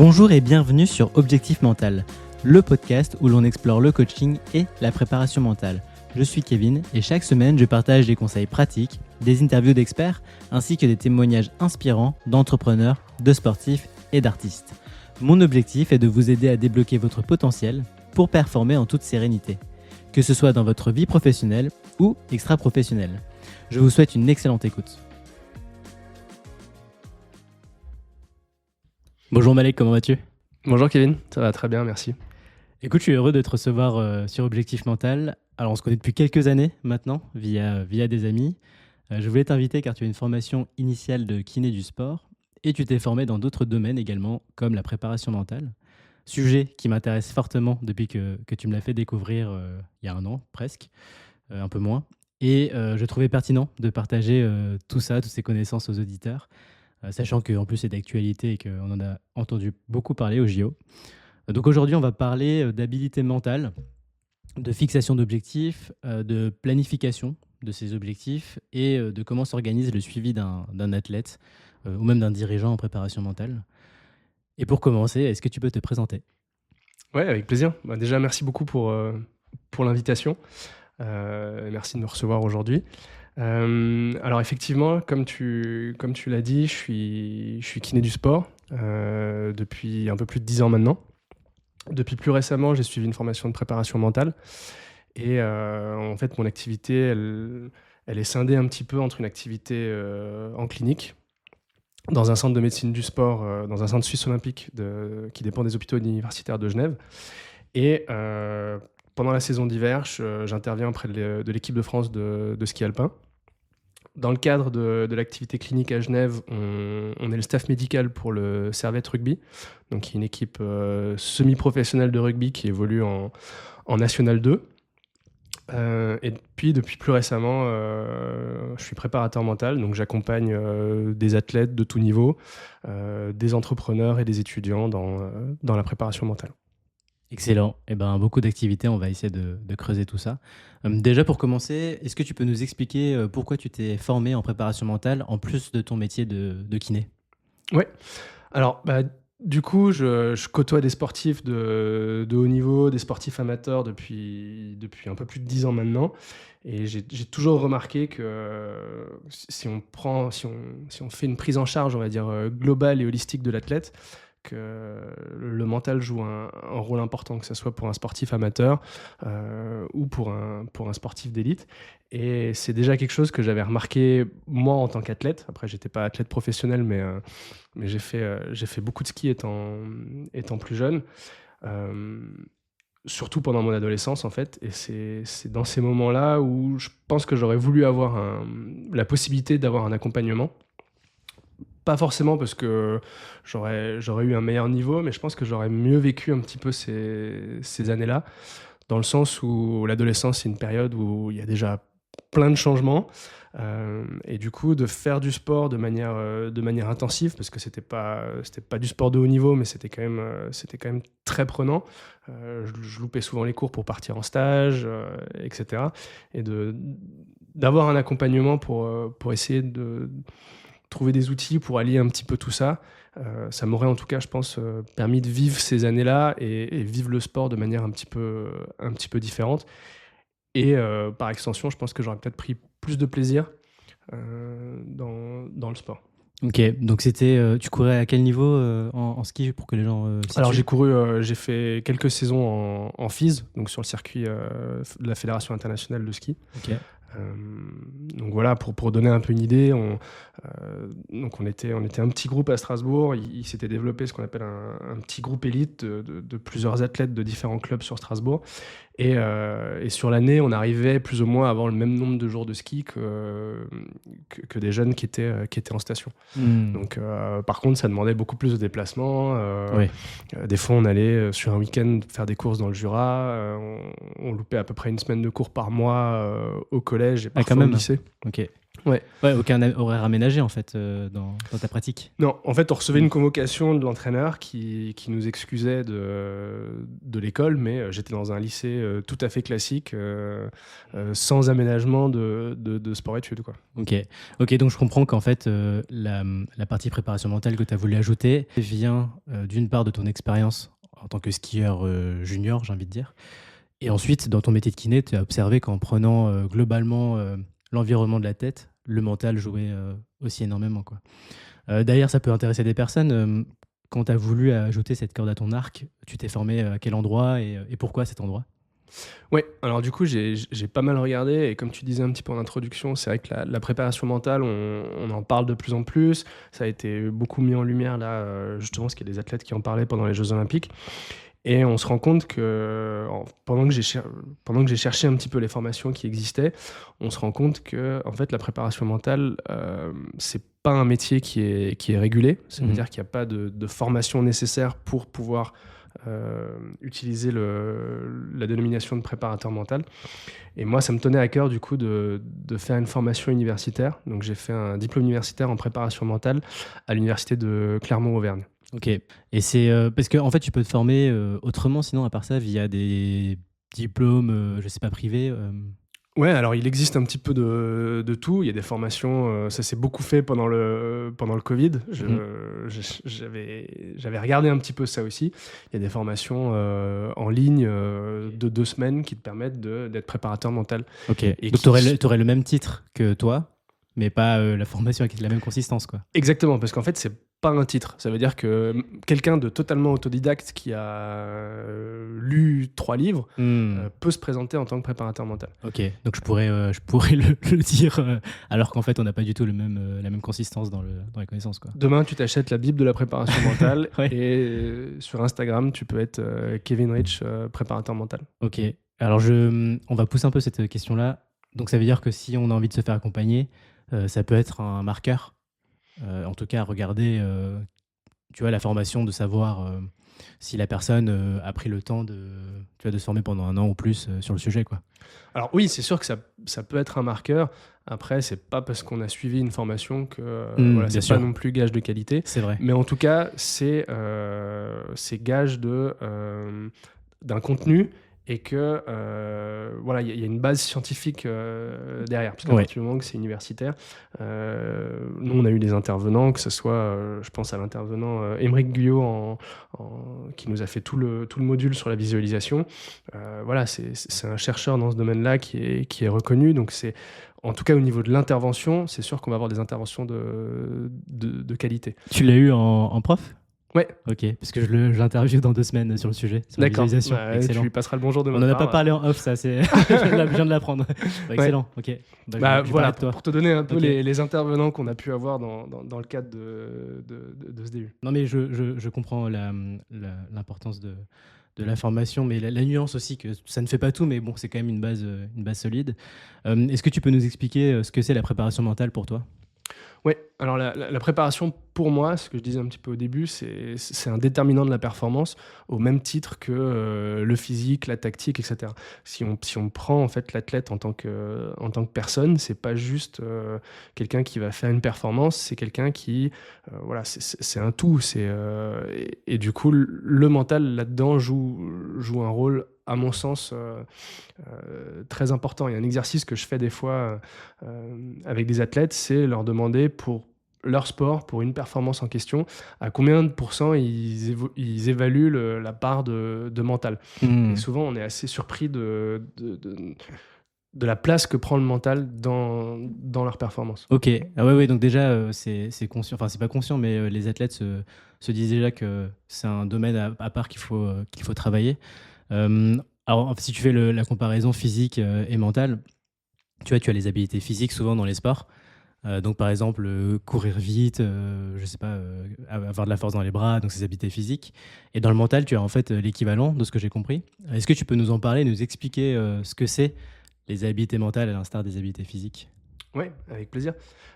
Bonjour et bienvenue sur Objectif Mental, le podcast où l'on explore le coaching et la préparation mentale. Je suis Kevin et chaque semaine je partage des conseils pratiques, des interviews d'experts ainsi que des témoignages inspirants d'entrepreneurs, de sportifs et d'artistes. Mon objectif est de vous aider à débloquer votre potentiel pour performer en toute sérénité, que ce soit dans votre vie professionnelle ou extra-professionnelle. Je vous souhaite une excellente écoute. Bonjour Malek, comment vas-tu ? Bonjour Kevin, ça va très bien, merci. Écoute, je suis heureux de te recevoir sur Objectif Mental. Alors, on se connaît depuis quelques années maintenant, via des amis. Je voulais t'inviter car tu as une formation initiale de kiné du sport et tu t'es formé dans d'autres domaines également, comme la préparation mentale. Sujet qui m'intéresse fortement depuis que tu me l'as fait découvrir il y a un an, presque, un peu moins. Et je trouvais pertinent de partager tout ça, toutes ces connaissances aux auditeurs, sachant qu'en plus c'est d'actualité et qu'on en a entendu beaucoup parler au JO. Donc aujourd'hui, on va parler d'habilité mentale, de fixation d'objectifs, de planification de ces objectifs et de comment s'organise le suivi d'un athlète ou même d'un dirigeant en préparation mentale. Et pour commencer, est-ce que tu peux te présenter ? Ouais, avec plaisir. Déjà, merci beaucoup pour l'invitation. Merci de me recevoir aujourd'hui. Alors effectivement, comme tu l'as dit, je suis kiné du sport depuis un peu plus de 10 ans maintenant. Depuis plus récemment, j'ai suivi une formation de préparation mentale. Et en fait, mon activité, elle est scindée un petit peu entre une activité en clinique, dans un centre de médecine du sport, dans un centre suisse olympique qui dépend des hôpitaux universitaires de Genève. Et pendant la saison d'hiver, j'interviens auprès de l'équipe de France de ski alpin. Dans le cadre de l'activité clinique à Genève, on est le staff médical pour le Servette Rugby, donc qui est une équipe semi-professionnelle de rugby qui évolue en National 2. Et puis, depuis plus récemment, je suis préparateur mental, donc j'accompagne des athlètes de tout niveau, des entrepreneurs et des étudiants dans la préparation mentale. Excellent. Eh ben, beaucoup d'activités, on va essayer de creuser tout ça. Déjà pour commencer, est-ce que tu peux nous expliquer pourquoi tu t'es formé en préparation mentale en plus de ton métier de kiné ? Ouais. Alors, du coup, je côtoie des sportifs de haut niveau, des sportifs amateurs depuis un peu plus de 10 ans maintenant. Et j'ai toujours remarqué que si on fait une prise en charge, on va dire, globale et holistique de l'athlète, que le mental joue un rôle important, que ce soit pour un sportif amateur ou pour un sportif d'élite. Et c'est déjà quelque chose que j'avais remarqué moi en tant qu'athlète. Après, j'étais pas athlète professionnel, mais j'ai fait beaucoup de ski étant plus jeune, surtout pendant mon adolescence en fait. Et c'est dans ces moments-là où je pense que j'aurais voulu avoir la possibilité d'avoir un accompagnement. Pas forcément parce que j'aurais eu un meilleur niveau, mais je pense que j'aurais mieux vécu un petit peu ces années-là, dans le sens où l'adolescence, c'est une période où il y a déjà plein de changements. Et du coup, de faire du sport de manière intensive, parce que c'était pas du sport de haut niveau, mais c'était quand même très prenant. Je loupais souvent les cours pour partir en stage, etc. Et d'avoir un accompagnement pour essayer de trouver des outils pour allier un petit peu tout ça, ça m'aurait en tout cas, je pense, permis de vivre ces années-là et vivre le sport de manière un petit peu différente. Et par extension, je pense que j'aurais peut-être pris plus de plaisir dans le sport. Ok, donc tu courais à quel niveau en ski pour que les gens situent ? Alors j'ai fait quelques saisons en FIS, donc sur le circuit de la Fédération internationale de ski. Ok. Donc voilà, pour donner un peu une idée, on était un petit groupe à Strasbourg. Il s'était développé ce qu'on appelle un petit groupe élite de plusieurs athlètes de différents clubs sur Strasbourg. Et sur l'année, on arrivait plus ou moins à avoir le même nombre de jours de ski que des jeunes qui étaient en station. Donc par contre, ça demandait beaucoup plus de déplacements. Oui. Des fois, on allait sur un week-end faire des courses dans le Jura. On loupait à peu près une semaine de cours par mois au collège. collège et Ah, quand parfois au même. lycée. OK. Ouais. Ouais, aucun horaire aménagé en fait, dans ta pratique? Non, en fait, on recevait Mmh. une convocation de l'entraîneur qui nous excusait de l'école, mais j'étais dans un lycée tout à fait classique, sans aménagement de sport-études, quoi. OK. OK, donc je comprends qu'en fait, la partie préparation mentale que tu as voulu ajouter vient, d'une part de ton expérience en tant que skieur, junior, j'ai envie de dire, et ensuite dans ton métier de kiné, tu as observé qu'en prenant, globalement, l'environnement de la tête, le mental jouait, aussi énormément, quoi. D'ailleurs, ça peut intéresser des personnes, quand tu as voulu ajouter cette corde à ton arc, tu t'es formé, à quel endroit et pourquoi cet endroit? Ouais, alors du coup, j'ai pas mal regardé et comme tu disais un petit peu en introduction, c'est vrai que la préparation mentale, on en parle de plus en plus. Ça a été beaucoup mis en lumière là, justement, parce qu'il y a des athlètes qui en parlaient pendant les Jeux olympiques et on se rend compte que pendant que j'ai cherché un petit peu les formations qui existaient, on se rend compte que en fait, la préparation mentale, c'est pas un métier qui est régulé. Ça veut Mmh. dire qu'il y a pas de formation nécessaire pour pouvoir, utiliser la dénomination de préparateur mental et moi, ça me tenait à cœur du coup de faire une formation universitaire. Donc j'ai fait un diplôme universitaire en préparation mentale à l'université de Clermont-Auvergne. OK, et c'est, parce qu'en fait, tu peux te former, autrement sinon à part ça via des diplômes, je sais pas privés, Ouais, alors il existe un petit peu de tout. Il y a des formations, ça s'est beaucoup fait pendant le Covid. Mmh mh. J'avais regardé un petit peu ça aussi. Il y a des formations, en ligne, de 2 semaines qui te permettent d'être préparateur mental OK, et donc qui tu aurais le même titre que toi, mais pas, la formation avec la même consistance, quoi? exactement, parce qu'en fait, c'est pas un titre. Ça veut dire que, quelqu'un de totalement autodidacte qui a, lu 3 livres, Mmh. peut se présenter en tant que préparateur mental. OK, donc je pourrais le dire, alors qu'en fait, on n'a pas du tout le même, la même consistance dans les connaissances, quoi. Demain, tu t'achètes la bible de la préparation mentale Ouais, et sur Instagram, tu peux être, Kevin Rich, préparateur mental. OK. Alors on va pousser un peu cette question-là. Donc ça veut dire que si on a envie de se faire accompagner, ça peut être un marqueur, en tout cas regarder, tu vois, la formation, de savoir, si la personne, a pris le temps tu vois, de se former pendant 1 an ou plus, sur le sujet, quoi. Alors oui, c'est sûr que ça peut être un marqueur. Après, c'est pas parce qu'on a suivi une formation que, Mmh, voilà, bien c'est pas sûr, non plus gage de qualité. c'est vrai. Mais en tout cas, c'est gage d'un contenu et que, voilà, il y a une base scientifique, derrière. Parce qu'à Ouais. partir du moment que c'est universitaire, nous, on a eu des intervenants, que ce soit, je pense à l'intervenant, Aymeric Guyot qui nous a fait tout le module sur la visualisation. Voilà, c'est un chercheur dans ce domaine-là qui est reconnu. Donc en tout cas, au niveau de l'intervention, c'est sûr qu'on va avoir des interventions de qualité. Tu l'as eu en prof? Ouais, OK, parce que je l'interviewe dans 2 semaines sur le sujet, sur la d'accord. visualisation. Bah, tu Excellent. lui passeras le bonjour de On ma n'en a pas part. parlé en off, ça, c'est je viens de l'apprendre. Bah, Ouais. excellent, OK. Bah, Bah, je vais voilà, parler de toi. pour te donner un peu OK. les intervenants qu'on a pu avoir dans le cadre de ce début. Non, mais je comprends l'importance de la formation, mais la nuance aussi que ça ne fait pas tout, mais bon, c'est quand même une base solide. Est-ce que tu peux nous expliquer, ce que c'est la préparation mentale pour toi? Ouais, alors la préparation pour moi, ce que je disais un petit peu au début, c'est un déterminant de la performance au même titre que, le physique, la tactique et cetera. Si on prend en fait l'athlète en tant que personne, c'est pas juste, quelqu'un qui va faire une performance, c'est quelqu'un qui, voilà, c'est un tout. Et du coup, le mental là-dedans joue un rôle à mon sens, très important. Il y a un exercice que je fais des fois, avec des athlètes, c'est leur demander pour leur sport, pour une performance en question, à combien de pourcents ils évaluent la part de mental. Et Mmh. souvent, on est assez surpris de la place que prend le mental dans leur performance. OK. Ah ouais, ouais, donc déjà, c'est conscient, enfin, c'est pas conscient, mais les athlètes se disent déjà que c'est un domaine à part qu'il faut travailler. Alors, si tu fais la comparaison physique, et mentale, tu vois, tu as les habiletés physiques souvent dans les sports. Donc par exemple, courir vite, je sais pas, avoir de la force dans les bras, donc ces habiletés physiques, et dans le mental, tu as en fait, l'équivalent de ce que j'ai compris. Est-ce que tu peux nous en parler, nous expliquer, ce que c'est les habiletés mentales à l'instar des habiletés physiques? Ouais, avec plaisir.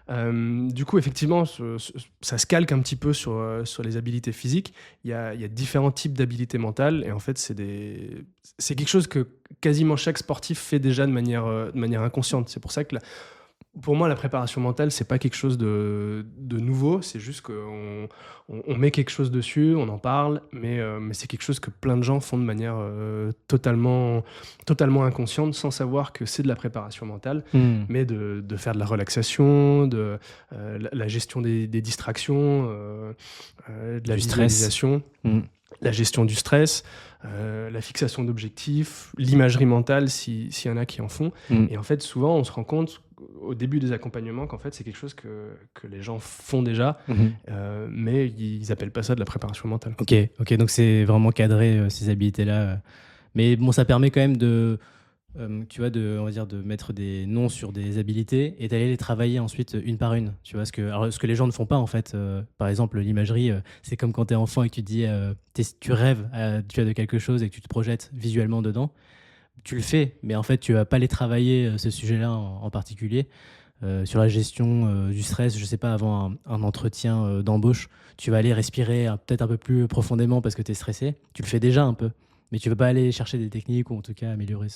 Du coup, effectivement, ça se calque un petit peu sur les habilités physiques. Il y a différents types d'habilités mentales et en fait, c'est quelque chose que quasiment chaque sportif fait déjà de manière inconsciente. C'est pour ça que pour moi, la préparation mentale, c'est pas quelque chose de nouveau, c'est juste qu'on on met quelque chose dessus, on en parle, mais c'est quelque chose que plein de gens font de manière, totalement inconsciente, sans savoir que c'est de la préparation mentale, Mmh. mais de faire de la relaxation, la gestion des distractions, de la Du stress. visualisation, Mmh. la gestion du stress, la fixation d'objectifs, l'imagerie mentale s'il y en a qui en font. Mmh. Et en fait, souvent, on se rend compte au début des accompagnements qu'en fait, c'est quelque chose que les gens font déjà, Mmh. mais ils appellent pas ça de la préparation mentale. OK, OK, donc c'est vraiment cadré, ces habilités-là, mais bon, ça permet quand même de, tu vois, on va dire, de mettre des noms sur des habilités et d'aller les travailler ensuite, une par une. Tu vois? Ce que les gens ne font pas, en fait, par exemple, l'imagerie, c'est comme quand tu es enfant et que tu te dis, tu rêves, tu vois, de quelque chose et que tu te projettes visuellement dedans. Tu le fais, mais en fait, tu vas pas les travailler, ce sujet-là en particulier. Sur la gestion, du stress, je sais pas, avant un entretien, d'embauche, tu vas aller respirer peut-être un peu plus profondément parce que tu es stressé. Tu le fais déjà un peu, mais tu vas pas aller chercher des techniques ou en tout cas améliorer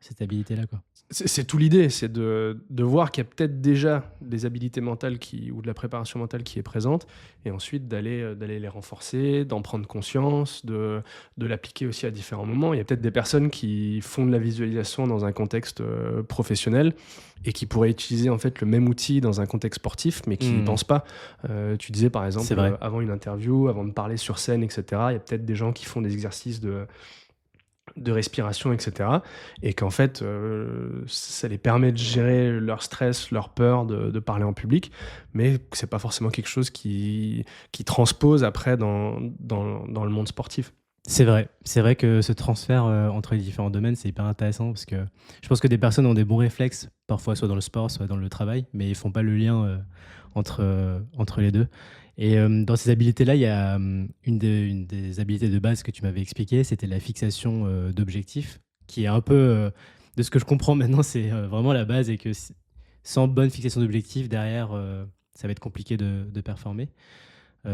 cette habilité-là, quoi. C'est tout l'idée, c'est de voir qu'il y a peut-être déjà des habilités mentales ou de la préparation mentale qui est présente, et ensuite d'aller les renforcer, d'en prendre conscience, de l'appliquer aussi à différents moments. Il y a peut-être des personnes qui font de la visualisation dans un contexte professionnel et qui pourraient utiliser en fait le même outil dans un contexte sportif, mais qui n'y Mmh. pensent pas. Tu disais par C'est exemple, vrai. avant une interview, avant de parler sur scène, etc., il y a peut-être des gens qui font des exercices de respiration, etc. Et qu'en fait, ça les permet de gérer leur stress, leur peur de parler en public, mais que c'est pas forcément quelque chose qui transpose après dans le monde sportif. C'est vrai. C'est vrai que ce transfert, entre les différents domaines, c'est hyper intéressant parce que je pense que des personnes ont des bons réflexes, parfois soit dans le sport, soit dans le travail, mais ils font pas le lien, entre les 2. Et dans ces habilités-là, il y a, une des habiletés de base que tu m'avais expliqué, c'était la fixation, d'objectifs qui est un peu, de ce que je comprends maintenant, c'est, vraiment la base et que sans bonne fixation d'objectifs derrière, ça va être compliqué de performer.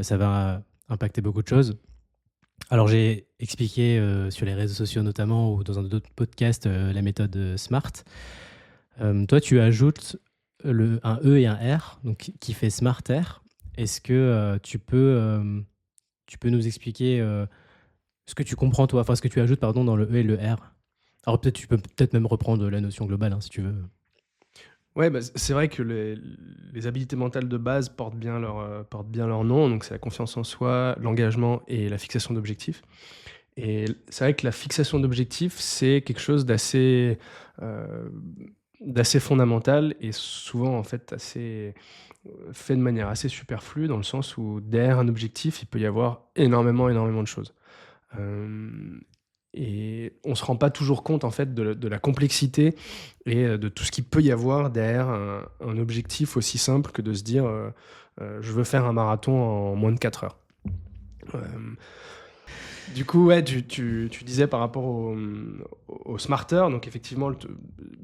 Ça va impacter beaucoup de choses. Alors, j'ai expliqué, sur les réseaux sociaux notamment ou dans un autre podcast, la méthode, SMART. Toi, tu ajoutes un E et un R, donc qui fait SMART-R. Est-ce que, tu peux nous expliquer, ce que tu comprends toi, enfin ce que tu ajoutes pardon dans le E et le R? Alors peut-être tu peux peut-être même reprendre la notion globale, hein, si tu veux. Ouais, bah, c'est vrai que les habiletés mentales de base portent bien leur nom, donc c'est la confiance en soi, l'engagement et la fixation d'objectifs. Et c'est vrai que la fixation d'objectifs, c'est quelque chose heu, d'assez fondamental et souvent, en fait, fait de manière assez superflue dans le sens où derrière un objectif, il peut y avoir énormément de choses. Hem Et on se rend pas toujours compte, en fait, de la complexité et de tout ce qu'il peut y avoir derrière un objectif aussi simple que de se dire, «Je veux faire un marathon en moins de 4 heures». Hem Du coup, ouais, tu disais par rapport au smarter, donc effectivement,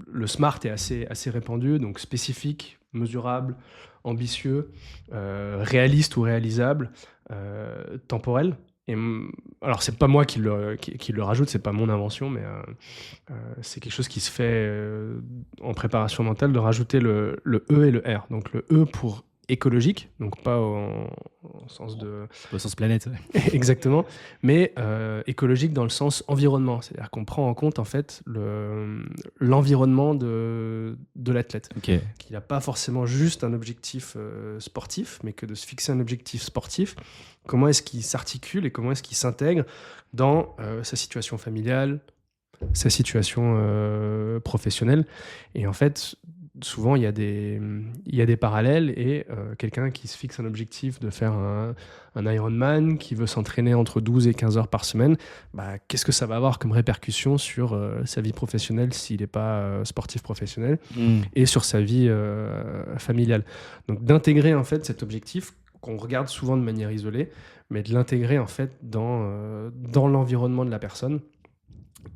le smart est assez répandu, donc spécifique, mesurable, ambitieux, réaliste ou réalisable, temporel. Et alors, c'est pas moi qui le rajoute, c'est pas mon invention, mais c'est quelque chose qui se fait en préparation mentale, de rajouter le E et le R. Donc le E pour écologique, donc pas en sens de Au sens planète, ouais. exactement, mais écologique dans le sens environnement. C'est-à-dire qu'on prend en compte, en fait, l'environnement de l'athlète. OK. Qu'il a pas forcément juste un objectif, sportif, mais que de se fixer un objectif sportif, comment est-ce qu'il s'articule et comment est-ce qu'il s'intègre dans, sa situation familiale, sa situation, professionnelle. Et en fait, souvent il y a des parallèles et quelqu'un qui se fixe un objectif de faire un Ironman, qui veut s'entraîner entre 12 et 15 heures par semaine, bah, qu'est-ce que ça va avoir comme répercussion sur, sa vie professionnelle s'il n'est pas, sportif professionnel Mmh. et sur sa vie, familiale. Donc d'intégrer, en fait, cet objectif qu'on regarde souvent de manière isolée, mais de l'intégrer, en fait, dans l'environnement de la personne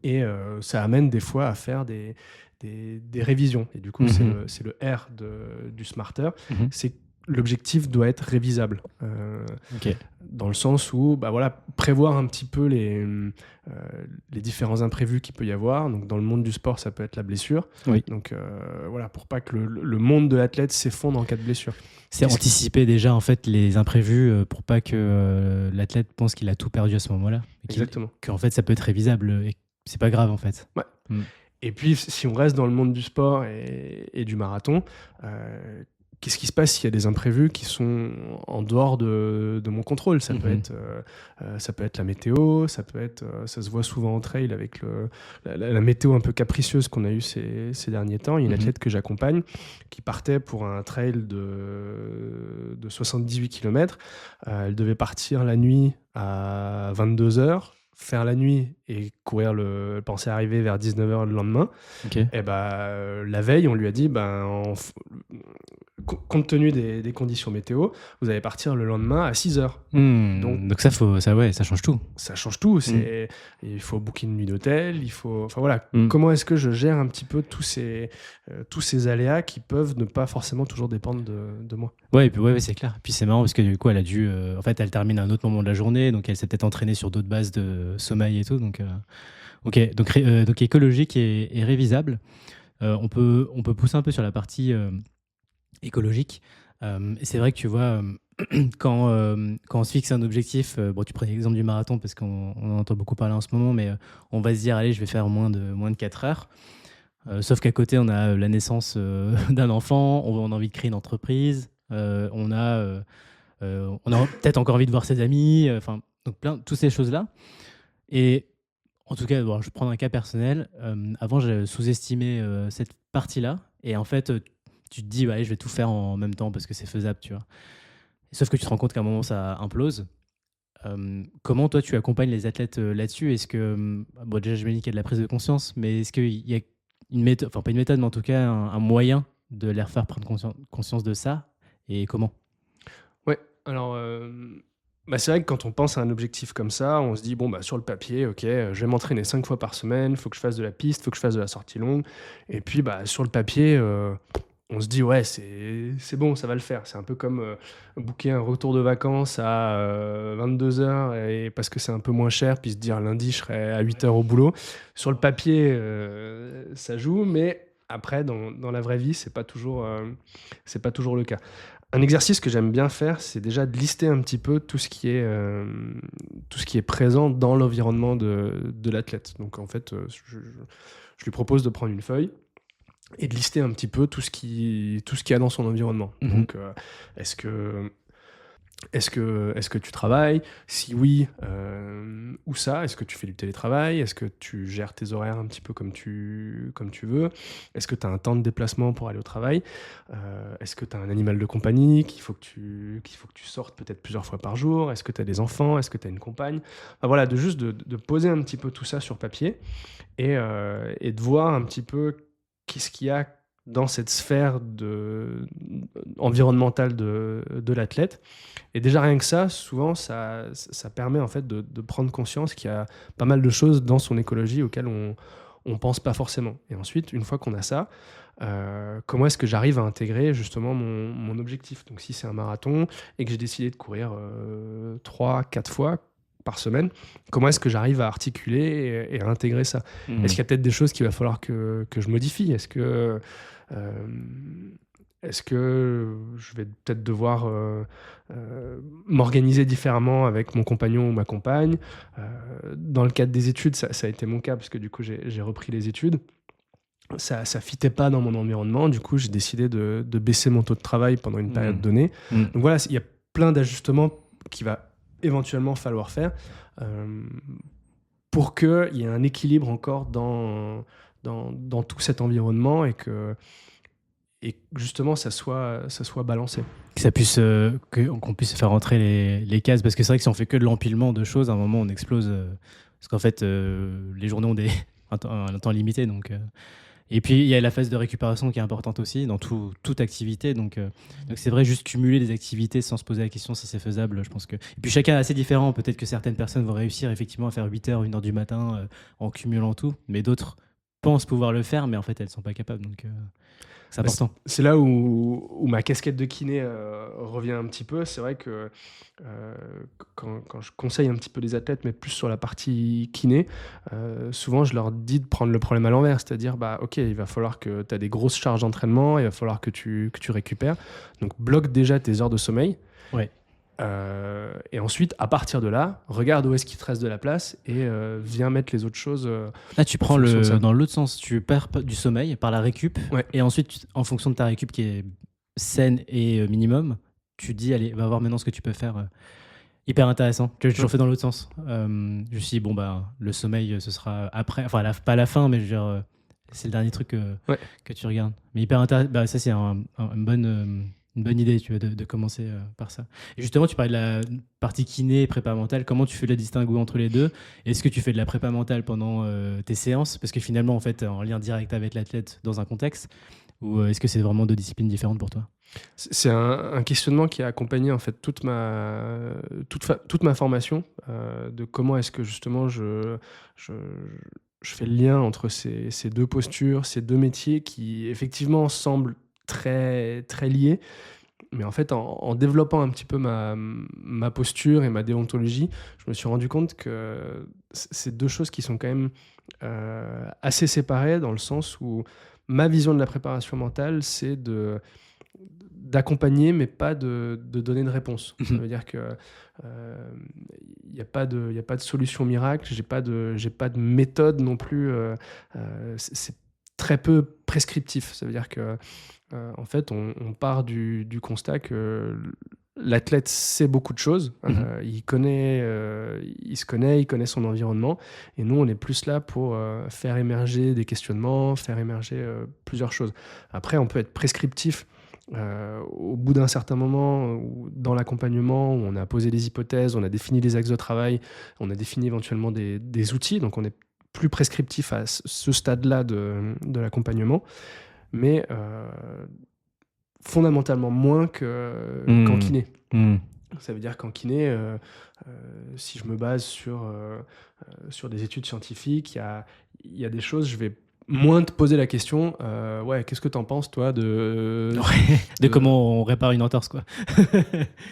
Et ça amène des fois à faire des révisions. Et du coup, c'est le R du Smarter. Mhm. C'est que l'objectif doit être révisable. Ok. Dans le sens où bah voilà, prévoir un petit peu les différents imprévus qu'il peut y avoir. Donc, dans le monde du sport, ça peut être la blessure. Oui. Donc voilà, pour pas que le monde de l'athlète s'effondre en cas de blessure. C'est anticiper déjà en fait les imprévus pour pas que l'athlète pense qu'il a tout perdu à ce moment-là. Exactement. Qu'en fait, ça peut être révisable et c'est pas grave en fait. Ouais. Mm. Et puis, si on reste dans le monde du sport et du marathon, qu'est-ce qui se passe s'il y a des imprévus qui sont en dehors de mon contrôle? Ça peut être la météo, ça peut être, ça se voit souvent en trail avec la météo un peu capricieuse qu'on a eue ces derniers temps. Il y a une athlète que j'accompagne qui partait pour un trail de 78 km. Elle devait partir la nuit à 22h, faire la nuit et courir elle pensait arriver vers 19h le lendemain. Okay. Et la veille, on lui a dit, compte tenu des conditions météo, vous allez partir le lendemain à 6h. Donc ça change tout. Ça change tout. Il faut booker une nuit d'hôtel, enfin voilà, comment est-ce que je gère un petit peu tous ces aléas qui peuvent ne pas forcément toujours dépendre de moi. Ouais, et puis c'est clair. Puis c'est marrant parce que du coup, elle a dû, en fait, elle termine à un autre moment de la journée, donc elle s'est peut-être entraînée sur d'autres bases de sommeil et tout. Donc, ok, donc écologique et révisable. On peut pousser un peu sur la partie écologique. Et c'est vrai que tu vois, quand on se fixe un objectif, tu prends l'exemple du marathon parce qu'on en entend beaucoup parler en ce moment, mais on va se dire, allez, je vais faire moins de 4 heures. Sauf qu'à côté, on a la naissance d'un enfant, on a envie de créer une entreprise, on a peut-être encore envie de voir ses amis, donc toutes ces choses-là. Et en tout cas, je vais prendre un cas personnel. Avant, j'ai sous-estimé cette partie-là. Et en fait, tu te dis, allez, je vais tout faire en même temps parce que c'est faisable, tu vois. Sauf que tu te rends compte qu'à un moment, ça implose. Comment, toi, tu accompagnes les athlètes là-dessus? Est-ce que, déjà, je me dis qu'il y a de la prise de conscience, mais est-ce qu'il y a une méthode, enfin pas une méthode, mais en tout cas un moyen de les faire prendre conscience de ça? Et comment? Ouais, alors c'est vrai que quand on pense à un objectif comme ça, on se dit, sur le papier, ok, je vais m'entraîner 5 fois par semaine, il faut que je fasse de la piste, il faut que je fasse de la sortie longue. Et puis, sur le papier, on se dit, ouais, c'est bon, ça va le faire. C'est un peu comme booker un retour de vacances à 22h parce que c'est un peu moins cher, puis se dire, lundi, je serai à 8h au boulot. Sur le papier, ça joue, mais après, dans la vraie vie, c'est pas toujours le cas. Un exercice que j'aime bien faire, c'est déjà de lister un petit peu tout ce qui est présent dans l'environnement de l'athlète. Donc en fait, je lui propose de prendre une feuille et de lister un petit peu tout ce qu'il y a dans son environnement. Donc est-ce que tu travailles? Si oui, où ça? Est-ce que tu fais du télétravail? Est-ce que tu gères tes horaires un petit peu comme tu veux? Est-ce que tu as un temps de déplacement pour aller au travail? Est-ce que tu as un animal de compagnie qu'il faut que tu sortes peut-être plusieurs fois par jour? Est-ce que tu as des enfants? Est-ce que tu as une compagne? Enfin, voilà, de poser un petit peu tout ça sur papier et de voir un petit peu qu'est-ce qu'il y a dans cette sphère environnementale de l'athlète. Et déjà rien que ça, souvent, ça permet en fait de prendre conscience qu'il y a pas mal de choses dans son écologie auxquelles on pense pas forcément. Et ensuite, une fois qu'on a ça, comment est-ce que j'arrive à intégrer justement mon objectif? Donc si c'est un marathon et que j'ai décidé de courir 3-4 fois par semaine, comment est-ce que j'arrive à articuler et à intégrer ça? Est-ce qu'il y a peut-être des choses qu'il va falloir que je modifie? Est-ce que je vais peut-être devoir m'organiser différemment avec mon compagnon ou ma compagne? Dans le cadre des études, ça a été mon cas parce que du coup j'ai repris les études. Ça fitait pas dans mon environnement, du coup j'ai décidé de baisser mon taux de travail pendant une période donnée. Donc voilà, il y a plein d'ajustements qu'il va éventuellement falloir faire pour qu'il y ait un équilibre encore dans tout cet environnement et que justement ça soit balancé. Qu'on puisse faire rentrer les cases, parce que c'est vrai que si on fait que de l'empilement de choses, à un moment on explose, parce qu'en fait les journées ont un temps limité, donc Et puis, il y a la phase de récupération qui est importante aussi dans toute activité. Donc, c'est vrai, juste cumuler des activités sans se poser la question si c'est faisable, je pense que... Et puis, chacun est assez différent. Peut-être que certaines personnes vont réussir effectivement à faire 8 heures, 1 heure du matin en cumulant tout, mais d'autres pensent pouvoir le faire, mais en fait, elles ne sont pas capables. Donc, c'est Bah, important. c'est là où ma casquette de kiné revient un petit peu. C'est vrai que euh, quand je conseille un petit peu les athlètes, mais plus sur la partie kiné, souvent je leur dis de prendre le problème à l'envers. C'est-à-dire, bah, ok, il va falloir que tu as des grosses charges d'entraînement, il va falloir que tu récupères. Donc bloque déjà tes heures de sommeil. Ouais. Et ensuite, à partir de là, regarde où est-ce qu'il te reste de la place et viens mettre les autres choses Là, tu en prends fonction de ça. dans l'autre sens. Tu perds du sommeil par la récup. Ouais. Et ensuite, en fonction de ta récup qui est saine et minimum, tu dis, allez, va voir maintenant ce que tu peux faire. Hyper intéressant. Que j'ai toujours fait dans l'autre sens. Je me suis dit, bon, bah, le sommeil, ce sera après. Enfin, pas à la fin, mais je veux dire, c'est le dernier truc Ouais. que tu regardes. Mais hyper intéressant. Bah, ça, c'est une bonne idée, tu vois, de commencer par ça. Et justement, tu parlais de la partie kiné, prépa mentale. Comment tu fais le distinguo entre les deux? Est-ce que tu fais de la prépa mentale pendant tes séances? Parce que finalement, en fait, en lien direct avec l'athlète dans un contexte. Ou est-ce que c'est vraiment deux disciplines différentes pour toi? C'est un questionnement qui a accompagné en fait toute ma formation de comment est-ce que justement je, je fais le lien entre ces deux postures, ces deux métiers qui effectivement semblent très, très liés. Mais en fait, en développant un petit peu ma posture et ma déontologie, je me suis rendu compte que c'est deux choses qui sont quand même assez séparées dans le sens où ma vision de la préparation mentale, c'est d'accompagner, mais pas de donner de réponse. Ça veut dire que il n'y a pas de solution miracle, j'ai pas de méthode non plus. C'est très peu prescriptif. Ça veut dire que en fait, on part du constat que l'athlète sait beaucoup de choses. Il se connaît, il connaît son environnement. Et nous, on est plus là pour faire émerger des questionnements, faire émerger plusieurs choses. Après, on peut être prescriptif au bout d'un certain moment, dans l'accompagnement, où on a posé des hypothèses, on a défini des axes de travail, on a défini éventuellement des outils. Donc, on est plus prescriptif à ce stade-là de l'accompagnement. Mais fondamentalement moins qu'en kiné. Ça veut dire qu'en kiné, si je me base sur des études scientifiques, il y a des choses, je vais moins te poser la question, ouais, qu'est-ce que tu en penses, toi, de comment on répare une entorse, quoi.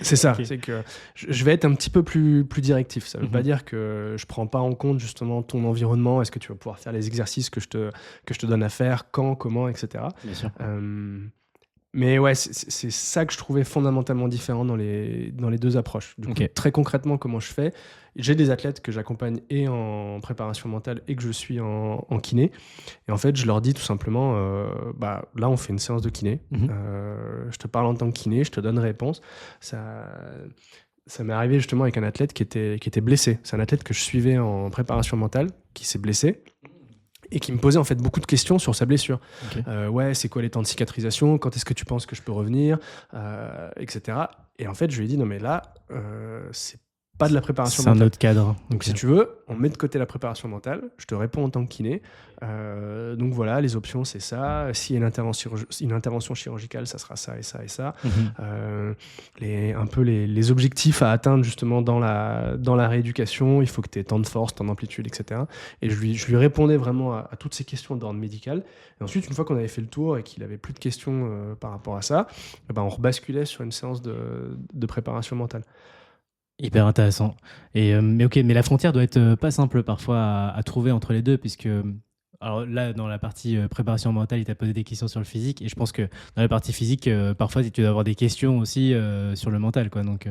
C'est ça, okay. C'est que je vais être un petit peu plus directif. Ça ne veut pas dire que je ne prends pas en compte justement ton environnement, est-ce que tu vas pouvoir faire les exercices que je te donne à faire, quand, comment, etc. Bien sûr. Mais ouais, c'est ça que je trouvais fondamentalement différent dans les deux approches. Du coup, très concrètement, comment je fais? J'ai des athlètes que j'accompagne et en préparation mentale et que je suis en kiné. Et en fait, je leur dis tout simplement, bah, là, on fait une séance de kiné. Je te parle en tant que kiné, je te donne réponse. Ça m'est arrivé justement avec un athlète qui était blessé. C'est un athlète que je suivais en préparation mentale, qui s'est blessé. Et qui me posait en fait beaucoup de questions sur sa blessure. Ouais, c'est quoi les temps de cicatrisation? Quand est-ce que tu penses que je peux revenir? Etc. Et en fait, je lui ai dit, non mais là, c'est pas de la préparation mentale. C'est un autre cadre. Donc si tu veux, on met de côté la préparation mentale, je te réponds en tant que kiné. Donc voilà, les options, c'est ça. S'il y a une intervention chirurgicale, ça sera ça et ça et ça. Un peu les objectifs à atteindre justement dans la rééducation, il faut que tu aies tant de force, tant d'amplitude, etc. Et je lui répondais vraiment à toutes ces questions d'ordre médical. Et ensuite, une fois qu'on avait fait le tour et qu'il avait plus de questions par rapport à ça, on rebasculait sur une séance de préparation mentale. Hyper intéressant. Mais la frontière doit être pas simple parfois à trouver entre les deux, puisque alors là, dans la partie préparation mentale, il t'a posé des questions sur le physique, et je pense que dans la partie physique, parfois, tu dois avoir des questions aussi sur le mental, quoi. Donc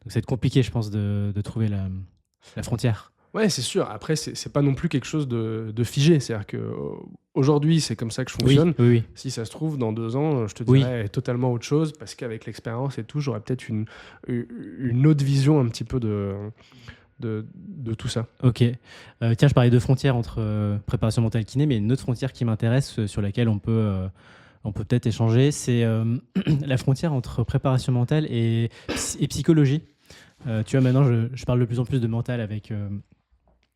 c'est compliqué, je pense, de trouver la frontière. Ouais, c'est sûr. Après, c'est pas non plus quelque chose de figé. C'est-à-dire qu'aujourd'hui, c'est comme ça que je fonctionne. Oui. Si ça se trouve, dans 2 ans, je te dirais totalement autre chose, parce qu'avec l'expérience et tout, j'aurais peut-être une autre vision un petit peu de tout ça. Ok. Tiens, je parlais de frontières entre préparation mentale kiné, mais une autre frontière qui m'intéresse, sur laquelle on peut peut-être échanger, c'est la frontière entre préparation mentale et psychologie. Tu vois, maintenant, je parle de plus en plus de mental avec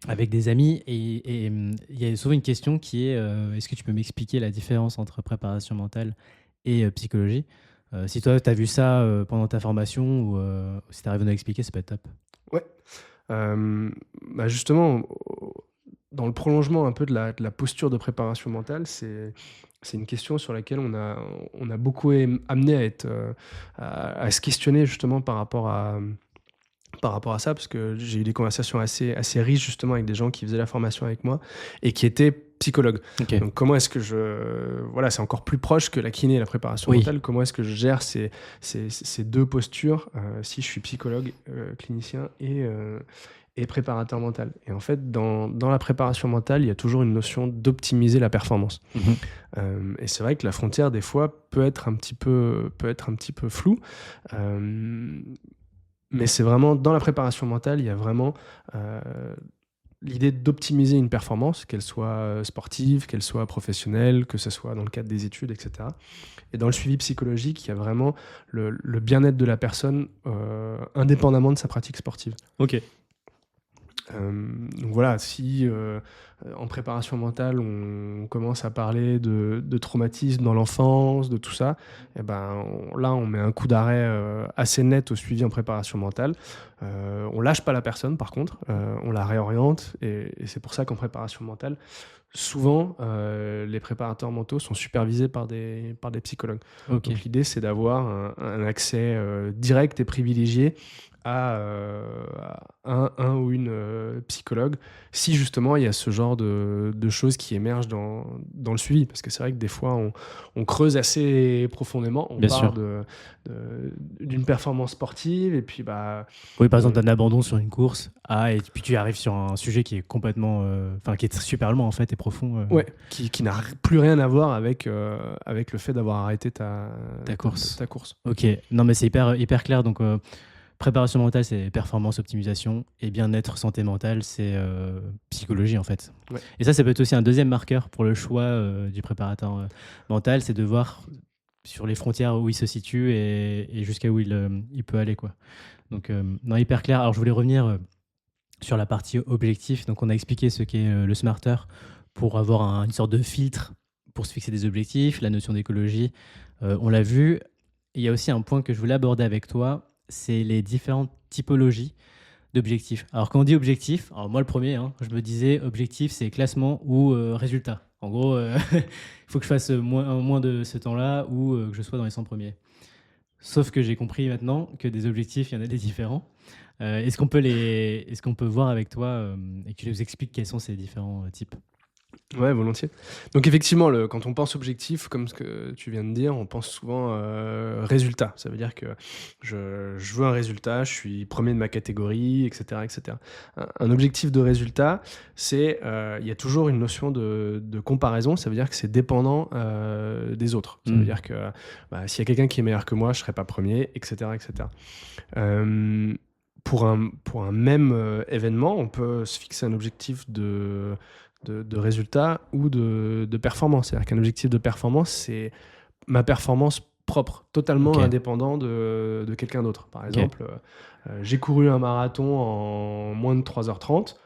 avec des amis il y a souvent une question qui est est-ce que tu peux m'expliquer la différence entre préparation mentale et psychologie? Si toi, tu as vu ça pendant ta formation ou si tu arrives à nous expliquer, ça peut être top. Ouais. Bah, justement, dans le prolongement un peu de la posture de préparation mentale, c'est une question sur laquelle on a beaucoup amené à être, à se questionner justement par rapport à ça, parce que j'ai eu des conversations assez riches justement avec des gens qui faisaient la formation avec moi et qui étaient psychologues. Ok. Donc comment est-ce que voilà, c'est encore plus proche que la kiné et la préparation Oui. mentale. Comment est-ce que je gère ces deux postures si je suis psychologue, clinicien et préparateur mental. Et en fait, dans la préparation mentale, il y a toujours une notion d'optimiser la performance. Mhm. Et c'est vrai que la frontière, des fois, peut être un petit peu floue. Mais c'est vraiment dans la préparation mentale, il y a vraiment l'idée d'optimiser une performance, qu'elle soit sportive, qu'elle soit professionnelle, que ce soit dans le cadre des études, etc. Et dans le suivi psychologique, il y a vraiment le bien-être de la personne indépendamment de sa pratique sportive. Ok. Donc voilà, si en préparation mentale, on commence à parler de traumatisme dans l'enfance, de tout ça, et ben, là, on met un coup d'arrêt assez net au suivi en préparation mentale. On lâche pas la personne, par contre, on la réoriente, et c'est pour ça qu'en préparation mentale, souvent, les préparateurs mentaux sont supervisés par des psychologues. Ok. Donc l'idée, c'est d'avoir un accès direct et privilégié à un ou une psychologue, si justement il y a ce genre de choses qui émergent dans le suivi. Parce que c'est vrai que des fois, on creuse assez profondément, on Bien part sûr. d'une performance sportive, et puis Oui, par exemple, on- d'un abandon sur une course, et puis tu arrives sur un sujet qui est complètement, enfin, qui est super long en fait et profond. ouais, qui n'a plus rien à voir avec le fait d'avoir arrêté Ta course. ta course. Ok. Non, mais c'est hyper clair. Donc, préparation mentale, c'est performance, optimisation, et bien-être, santé mentale, c'est psychologie en fait. Ouais. Et ça peut être aussi un deuxième marqueur pour le choix du préparateur mental, c'est de voir sur les frontières où il se situe et jusqu'à où il peut aller, quoi. Donc, non, hyper clair. Alors, je voulais revenir sur la partie objectif. Donc, on a expliqué ce qu'est le smarter pour avoir une sorte de filtre pour se fixer des objectifs, la notion d'écologie. On l'a vu. Il y a aussi un point que je voulais aborder avec toi, c'est les différentes typologies d'objectifs. Alors, quand on dit objectif, alors moi le premier, je me disais objectif, c'est classement ou résultat. En gros, il faut que je fasse moins de ce temps-là ou que je sois dans les 100 premiers. Sauf que j'ai compris maintenant que des objectifs, il y en a des différents. Est-ce qu'on peut voir avec toi et que tu nous expliques quels sont ces différents types? Ouais, volontiers. Donc effectivement, quand on pense objectif, comme ce que tu viens de dire, on pense souvent résultat. Ça veut dire que je veux un résultat, je suis premier de ma catégorie, etc. etc. Un objectif de résultat, il y a toujours une notion de comparaison. Ça veut dire que c'est dépendant des autres. Ça veut dire que s'il y a quelqu'un qui est meilleur que moi, je ne serai pas premier, etc. etc. Pour un même événement, on peut se fixer un objectif de résultat ou de performance. C'est-à-dire qu'un objectif de performance, c'est ma performance propre, totalement Ok. indépendant de quelqu'un d'autre. Par exemple, j'ai couru un marathon en moins de 3h30,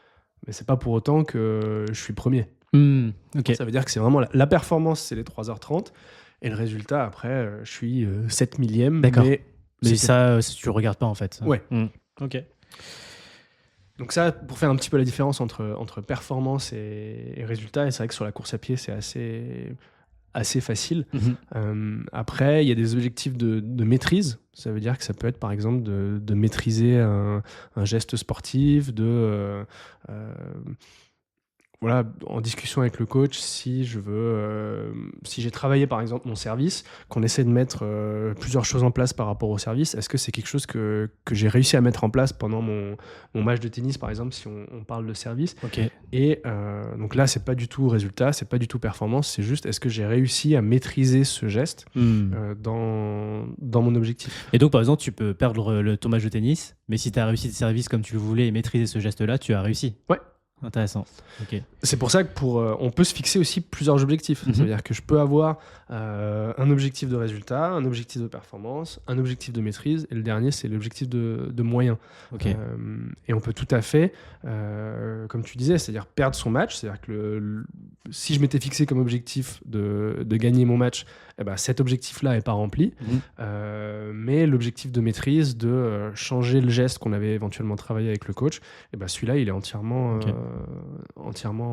mais c'est pas pour autant que je suis premier. Ok. Ça veut dire que c'est vraiment la performance, c'est les 3h30, et le résultat, après, je suis 7 millième. D'accord. Mais c'était- ça, tu ne regardes pas en fait. Ouais. Ok. Donc ça, pour faire un petit peu la différence entre performance et résultat, et c'est vrai que sur la course à pied, c'est assez facile. Après, il y a des objectifs de maîtrise. Ça veut dire que ça peut être, par exemple, de maîtriser un geste sportif, voilà, en discussion avec le coach, si j'ai travaillé par exemple mon service, qu'on essaie de mettre plusieurs choses en place par rapport au service, est-ce que c'est quelque chose que j'ai réussi à mettre en place pendant mon match de tennis, par exemple, si on parle de service. Ok. Et donc là, c'est pas du tout résultat, c'est pas du tout performance, c'est juste est-ce que j'ai réussi à maîtriser ce geste dans mon objectif. Et donc, par exemple, tu peux perdre ton match de tennis, mais si tu as réussi le service comme tu le voulais et maîtriser ce geste-là, tu as réussi. Ouais. Intéressant. OK. C'est pour ça que on peut se fixer aussi plusieurs objectifs. Ça veut dire que je peux avoir un objectif de résultat, un objectif de performance, un objectif de maîtrise, et le dernier, c'est l'objectif de moyens. OK. Et on peut tout à fait, comme tu disais, c'est-à-dire perdre son match. C'est-à-dire que si je m'étais fixé comme objectif de gagner mon match, eh ben, cet objectif-là n'est pas rempli. Mais l'objectif de maîtrise, de changer le geste qu'on avait éventuellement travaillé avec le coach, eh ben, celui-là, il est entièrement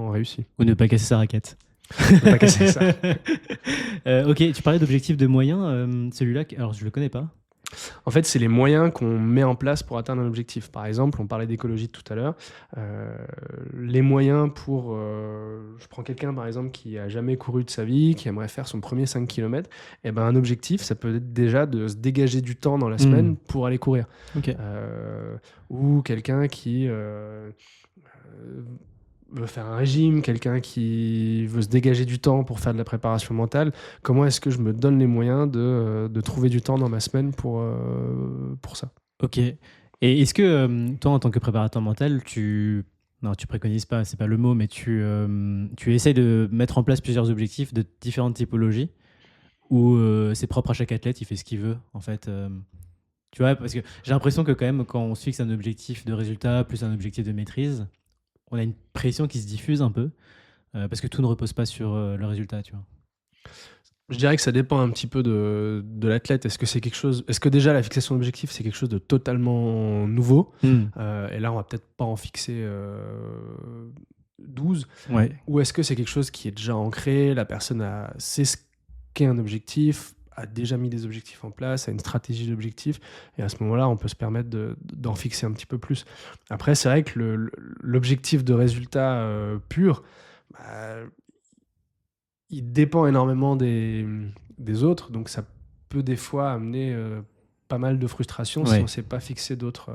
réussi. Ou ne pas casser sa raquette. Ne pas casser ça. OK, tu parlais d'objectifs de moyens. Celui-là, alors je le connais pas. En fait, c'est les moyens qu'on met en place pour atteindre un objectif. Par exemple, on parlait d'écologie tout à l'heure. Les moyens pour... je prends quelqu'un, par exemple, qui a jamais couru de sa vie, qui aimerait faire son premier 5 km. Et ben, un objectif, ça peut être déjà de se dégager du temps dans la semaine pour aller courir. OK. Ou quelqu'un qui... veut faire un régime, quelqu'un qui veut se dégager du temps pour faire de la préparation mentale, comment est-ce que je me donne les moyens de trouver du temps dans ma semaine pour ça? OK. Et est-ce que toi, en tant que préparateur mental, non, tu préconises pas, c'est pas le mot, mais tu essayes de mettre en place plusieurs objectifs de différentes typologies ou c'est propre à chaque athlète, il fait ce qu'il veut, en fait tu vois, parce que j'ai l'impression que quand même, quand on se fixe un objectif de résultat plus un objectif de maîtrise, on a une pression qui se diffuse un peu, parce que tout ne repose pas sur le résultat, tu vois. Je dirais que ça dépend un petit peu de l'athlète. Est-ce que déjà la fixation d'objectif, c'est quelque chose de totalement nouveau? Et là, on va peut-être pas en fixer 12. Ouais. Ou est-ce que c'est quelque chose qui est déjà ancré, la personne sait ce qu'est un objectif, a déjà mis des objectifs en place, a une stratégie d'objectif, et à ce moment-là, on peut se permettre d'en fixer un petit peu plus. Après, c'est vrai que l'objectif de résultat pur, il dépend énormément des autres, donc ça peut des fois amener pas mal de frustration si on ne s'est pas fixé d'autres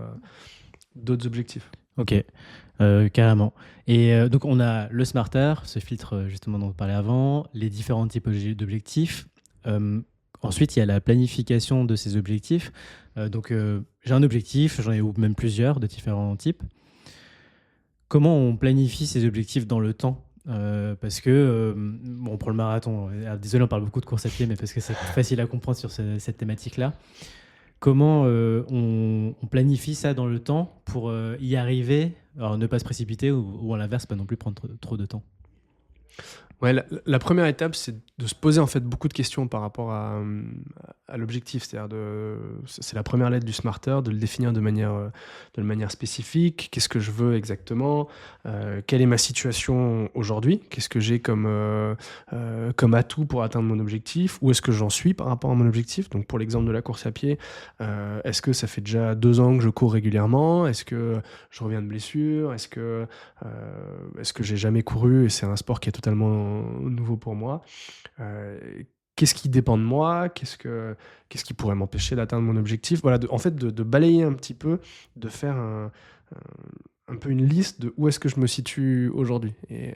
objectifs. Ok, carrément. Et donc on a le Smarter, ce filtre justement dont on parlait avant, les différentes typologies d'objectifs. Ensuite, il y a la planification de ces objectifs. Donc j'ai un objectif, j'en ai même plusieurs de différents types. Comment on planifie ces objectifs dans le temps? Parce que, bon, pour le marathon, désolé, on parle beaucoup de course à pied, mais parce que c'est facile à comprendre sur cette thématique-là. Comment on planifie ça dans le temps pour y arriver, alors ne pas se précipiter ou à l'inverse, pas non plus prendre trop de temps? Ouais, la première étape, c'est de se poser en fait beaucoup de questions par rapport à l'objectif. C'est-à-dire c'est la première lettre du Smarter, de le définir de manière spécifique. Qu'est-ce que je veux exactement? Quelle est ma situation aujourd'hui? Qu'est-ce que j'ai comme atout pour atteindre mon objectif? Où est-ce que j'en suis par rapport à mon objectif? Donc pour l'exemple de la course à pied, est-ce que ça fait déjà 2 ans que je cours régulièrement? Est-ce que je reviens de blessure? Est-ce que j'ai jamais couru et c'est un sport qui est totalement nouveau pour moi? Qu'est-ce qui dépend de moi? Qu'est-ce qui pourrait m'empêcher d'atteindre mon objectif? Voilà, en fait, de balayer un petit peu, de faire un peu une liste de où est-ce que je me situe aujourd'hui. Et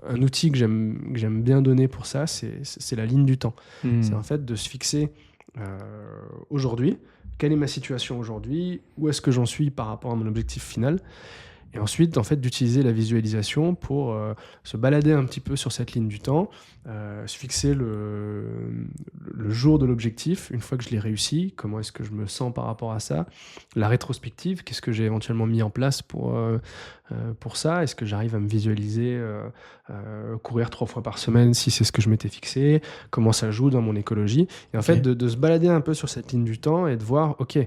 un outil que j'aime bien donner pour ça, c'est la ligne du temps. C'est en fait de se fixer aujourd'hui, quelle est ma situation aujourd'hui? Où est-ce que j'en suis par rapport à mon objectif final? Et ensuite, en fait, d'utiliser la visualisation pour se balader un petit peu sur cette ligne du temps, se fixer le jour de l'objectif, une fois que je l'ai réussi, comment est-ce que je me sens par rapport à ça, la rétrospective, qu'est-ce que j'ai éventuellement mis en place pour ça, est-ce que j'arrive à me visualiser courir 3 fois par semaine si c'est ce que je m'étais fixé, comment ça joue dans mon écologie, et en fait de se balader un peu sur cette ligne du temps et de voir, ok,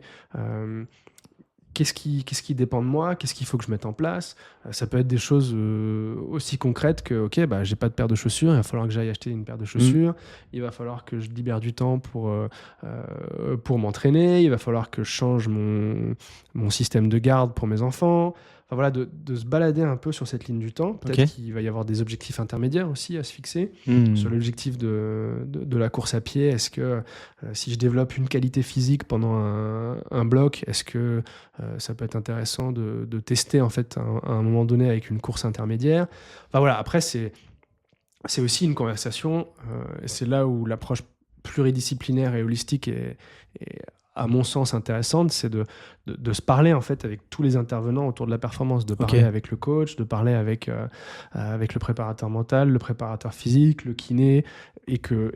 qu'est-ce qui dépend de moi? Qu'est-ce qu'il faut que je mette en place? Ça peut être des choses aussi concrètes que, ok, bah, j'ai pas de paire de chaussures, il va falloir que j'aille acheter une paire de chaussures, il va falloir que je libère du temps pour m'entraîner, il va falloir que je change mon système de garde pour mes enfants. Enfin, voilà, de se balader un peu sur cette ligne du temps. Peut-être qu'il va y avoir des objectifs intermédiaires aussi à se fixer. Sur l'objectif de la course à pied, est-ce que si je développe une qualité physique pendant un bloc, est-ce que ça peut être intéressant de tester en fait à un moment donné avec une course intermédiaire? Enfin voilà, après c'est aussi une conversation, et c'est là où l'approche pluridisciplinaire et holistique est à mon sens, intéressante, c'est de se parler en fait avec tous les intervenants autour de la performance, de parler Ok. avec le coach, de parler avec le préparateur mental, le préparateur physique, le kiné, et que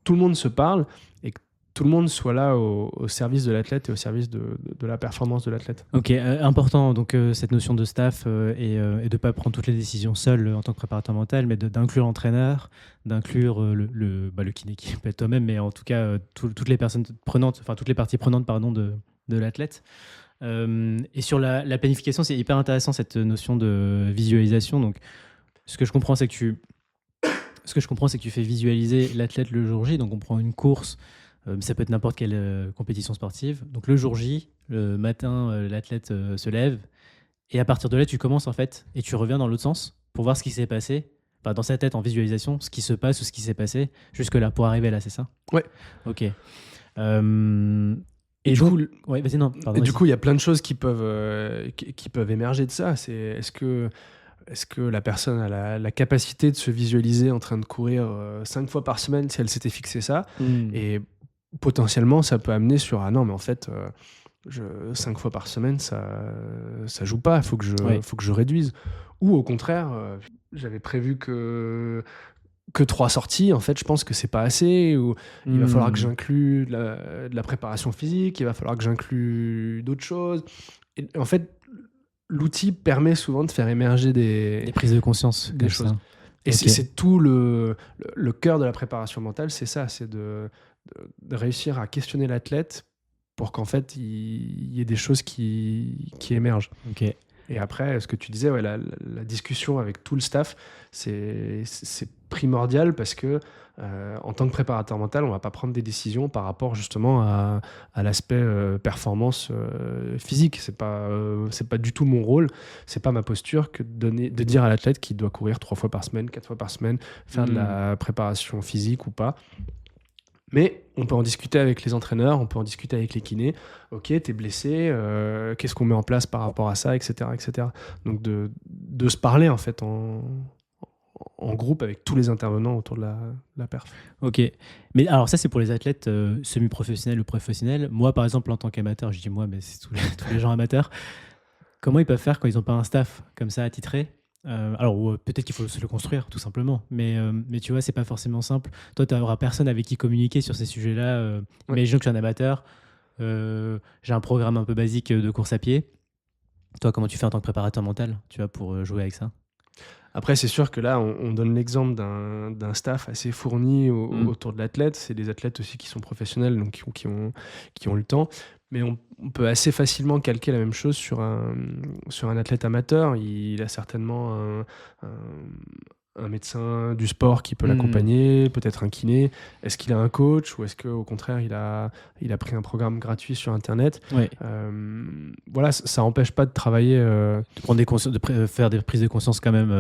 tout le monde se parle et que tout le monde soit là au service de l'athlète et au service de la performance de l'athlète. Ok, important donc cette notion de staff et de ne pas prendre toutes les décisions seul en tant que préparateur mental, mais d'inclure l'entraîneur, d'inclure le kiné qui peut être toi-même, mais en tout cas toutes les personnes prenantes, enfin toutes les parties prenantes pardon, de l'athlète. Et sur la planification, c'est hyper intéressant cette notion de visualisation. Donc, ce que je comprends, c'est que tu fais visualiser l'athlète le jour J. Donc, on prend une course, ça peut être n'importe quelle compétition sportive. Donc, le jour J, le matin, l'athlète se lève. Et à partir de là, tu commences en fait, et tu reviens dans l'autre sens pour voir ce qui s'est passé. Enfin, dans sa tête, en visualisation, ce qui se passe ou ce qui s'est passé jusque-là, pour arriver là, c'est ça? Ouais. Ok. Euh, Et et du donc, coup, ouais, vas-y, non, pardon. et du Vas-y. coup, il y a plein de choses qui peuvent émerger de ça. Est-ce que la personne a la capacité de se visualiser en train de courir 5 fois par semaine si elle s'était fixé ça? Hmm. Et potentiellement, ça peut amener sur ah non, mais en fait, 5 fois par semaine, ça joue pas. Ouais. Faut que je réduise. Ou au contraire, j'avais prévu que 3 sorties. En fait, je pense que c'est pas assez. Ou il va falloir que Hmm. j'inclue de la préparation physique. Il va falloir que j'inclue d'autres choses. Et en fait, l'outil permet souvent de faire émerger Des prises de conscience des comme choses. ça. Et Ok. c'est tout le cœur de la préparation mentale, c'est ça, c'est de réussir à questionner l'athlète pour qu'en fait, il y ait des choses qui émergent. Ok. Et après, ce que tu disais, ouais, la discussion avec tout le staff, c'est primordial parce que en tant que préparateur mental, on va pas prendre des décisions par rapport justement à l'aspect performance physique. C'est pas du tout mon rôle, c'est pas ma posture que de dire à l'athlète qu'il doit courir 3 fois par semaine, 4 fois par semaine, faire de Hmm. la préparation physique ou pas. Mais on peut en discuter avec les entraîneurs, on peut en discuter avec les kinés. Ok, t'es blessé, qu'est-ce qu'on met en place par rapport à ça, etc., etc. Donc de se parler en fait en groupe avec tous les intervenants autour de la perf. Ok. Mais alors ça, c'est pour les athlètes semi-professionnels ou professionnels. Moi, par exemple, en tant qu'amateur, je dis moi, mais c'est tous les gens amateurs. Comment ils peuvent faire quand ils n'ont pas un staff comme ça attitré? Alors, peut-être qu'il faut se le construire, tout simplement. Mais tu vois, c'est pas forcément simple. Toi, tu n'auras personne avec qui communiquer sur ces sujets-là. Ouais. Imaginons que je suis un amateur. J'ai un programme un peu basique de course à pied. Toi, comment tu fais en tant que préparateur mental, tu vois, pour jouer avec ça? Après, c'est sûr que là, on donne l'exemple d'un staff assez fourni Mm. autour de l'athlète. C'est des athlètes aussi qui sont professionnels, donc qui ont le temps. Mais on peut assez facilement calquer la même chose sur un athlète amateur. Il a certainement un médecin du sport qui peut Mm. l'accompagner, peut-être un kiné. Est-ce qu'il a un coach ou est-ce qu'au contraire, il a pris un programme gratuit sur Internet? Ouais. Voilà, ça n'empêche pas de travailler. De prendre faire des prises de conscience quand même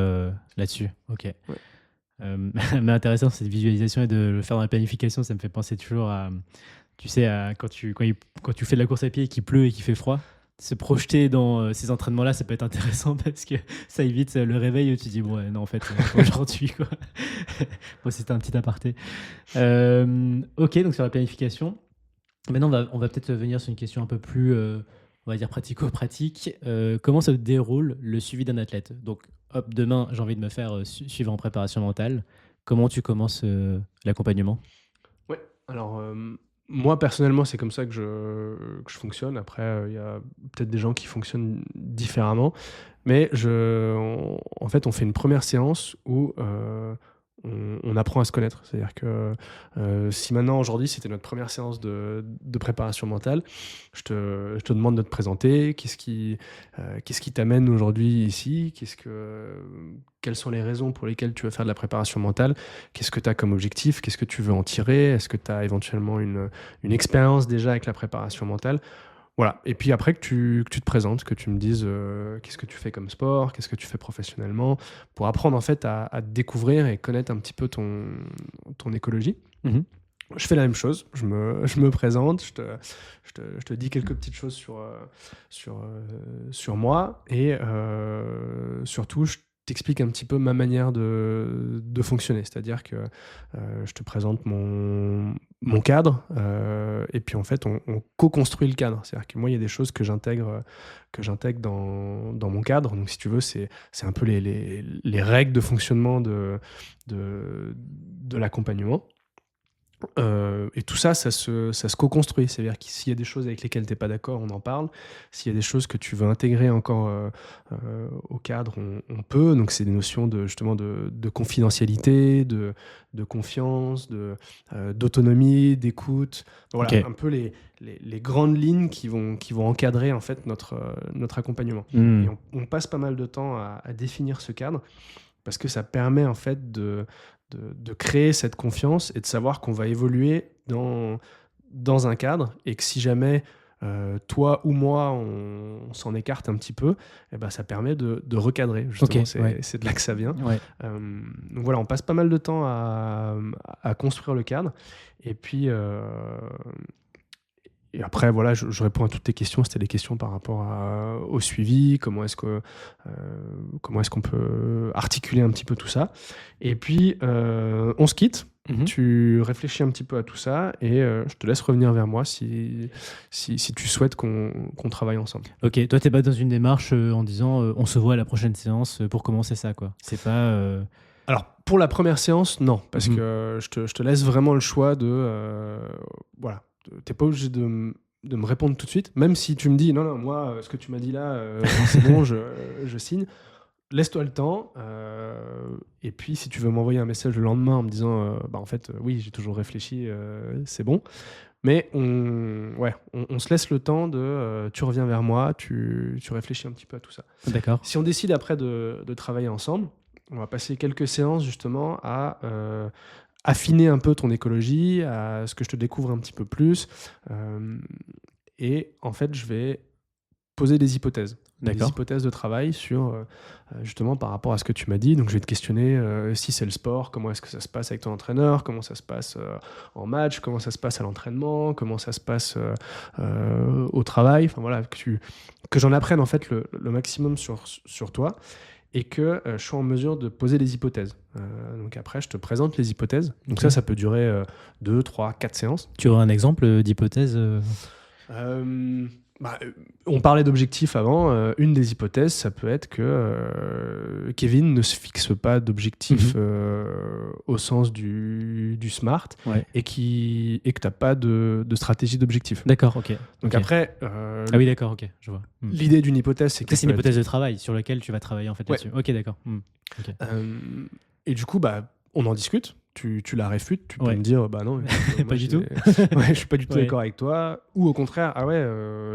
là-dessus. Ok. Ouais. Mais intéressant, cette visualisation et de le faire dans la planification, ça me fait penser toujours à, tu sais, quand tu fais de la course à pied et qu'il pleut et qu'il fait froid, se projeter dans ces entraînements-là, ça peut être intéressant parce que ça évite le réveil où tu dis, bon, ouais, non, en fait, aujourd'hui, quoi. Bon, c'était un petit aparté. Ok, donc sur la planification. Maintenant, on va peut-être venir sur une question un peu plus, on va dire, pratico-pratique. Comment se déroule le suivi d'un athlète? Donc, hop, demain, j'ai envie de me faire suivre en préparation mentale. Comment tu commences l'accompagnement? Ouais, alors moi personnellement, c'est comme ça que je fonctionne. Après, il y a peut-être des gens qui fonctionnent différemment, mais en fait, on fait une première séance où on apprend à se connaître. C'est-à-dire que si maintenant, aujourd'hui, c'était notre première séance de préparation mentale, je te demande de te présenter. Qu'est-ce qui t'amène aujourd'hui ici? Quelles sont les raisons pour lesquelles tu veux faire de la préparation mentale? Qu'est-ce que tu as comme objectif? Qu'est-ce que tu veux en tirer? Est-ce que tu as éventuellement une expérience déjà avec la préparation mentale? Voilà. Et puis après que tu te présentes, que tu me dises qu'est-ce que tu fais comme sport, qu'est-ce que tu fais professionnellement, pour apprendre en fait à te découvrir et connaître un petit peu ton écologie. Mhm. Je fais la même chose, je me présente, je te dis quelques petites choses sur moi et surtout, t'explique un petit peu ma manière de fonctionner. C'est-à-dire que je te présente mon cadre, et puis en fait, on co-construit le cadre. C'est-à-dire que moi, il y a des choses que j'intègre dans mon cadre. Donc, si tu veux, c'est un peu les règles de fonctionnement de l'accompagnement. Et tout ça, ça se co-construit. C'est-à-dire que s'il y a des choses avec lesquelles tu n'es pas d'accord, on en parle. S'il y a des choses que tu veux intégrer encore au cadre, on peut. Donc, c'est des notions justement de confidentialité, de confiance, d'autonomie, d'écoute. Voilà, Ok. un peu les grandes lignes qui vont encadrer en fait notre accompagnement. Et on passe pas mal de temps à définir ce cadre parce que ça permet en fait de créer cette confiance et de savoir qu'on va évoluer dans un cadre et que si jamais toi ou moi on s'en écarte un petit peu, eh ben, ça permet de recadrer. Justement, Ok, ouais. c'est de là que ça vient. Ouais. Donc voilà, on passe pas mal de temps à construire le cadre. Et puis, et après, voilà, je réponds à toutes tes questions. C'était des questions par rapport au suivi, comment est-ce qu'on peut articuler un petit peu tout ça. Et puis, on se quitte. Tu réfléchis un petit peu à tout ça et je te laisse revenir vers moi si tu souhaites qu'on travaille ensemble. Ok, toi, t'es pas dans une démarche en disant on se voit à la prochaine séance pour commencer ça, quoi. C'est pas. Alors, pour la première séance, non, parce que je te laisse vraiment le choix voilà, t'es pas obligé de me répondre tout de suite, même si tu me dis non, moi, ce que tu m'as dit là, c'est bon, je signe. Laisse-toi le temps, et puis si tu veux m'envoyer un message le lendemain en me disant bah en fait, oui, j'ai toujours réfléchi, c'est bon. Mais on se laisse le temps tu reviens vers moi, tu réfléchis un petit peu à tout ça. D'accord. Si on décide après de travailler ensemble, on va passer quelques séances justement à affiner un peu ton écologie, à ce que je te découvre un petit peu plus. Et en fait, je vais poser des hypothèses. Des D'accord. hypothèses de travail sur justement par rapport à ce que tu m'as dit. Donc je vais te questionner si c'est le sport, comment est-ce que ça se passe avec ton entraîneur, comment ça se passe en match, comment ça se passe à l'entraînement, comment ça se passe au travail. Enfin voilà, que j'en apprenne en fait le maximum sur toi et que je sois en mesure de poser des hypothèses. Donc après, je te présente les hypothèses. Donc ça peut durer 2, 3, 4 séances. Tu aurais un exemple d'hypothèse On parlait d'objectifs avant. Une des hypothèses, ça peut être que Kevin ne se fixe pas d'objectifs au sens du SMART et que tu n'as pas de stratégie d'objectif. D'accord, ok. Donc okay. après... ah oui, d'accord, ok, je vois. L'idée d'une hypothèse, c'est que... C'est une hypothèse de travail sur laquelle tu vas travailler en fait là-dessus. Ok, d'accord. Okay. Et du coup, on en discute. Tu la réfutes, tu peux me dire bah non, pas du tout. Je suis pas du tout d'accord avec toi, ou au contraire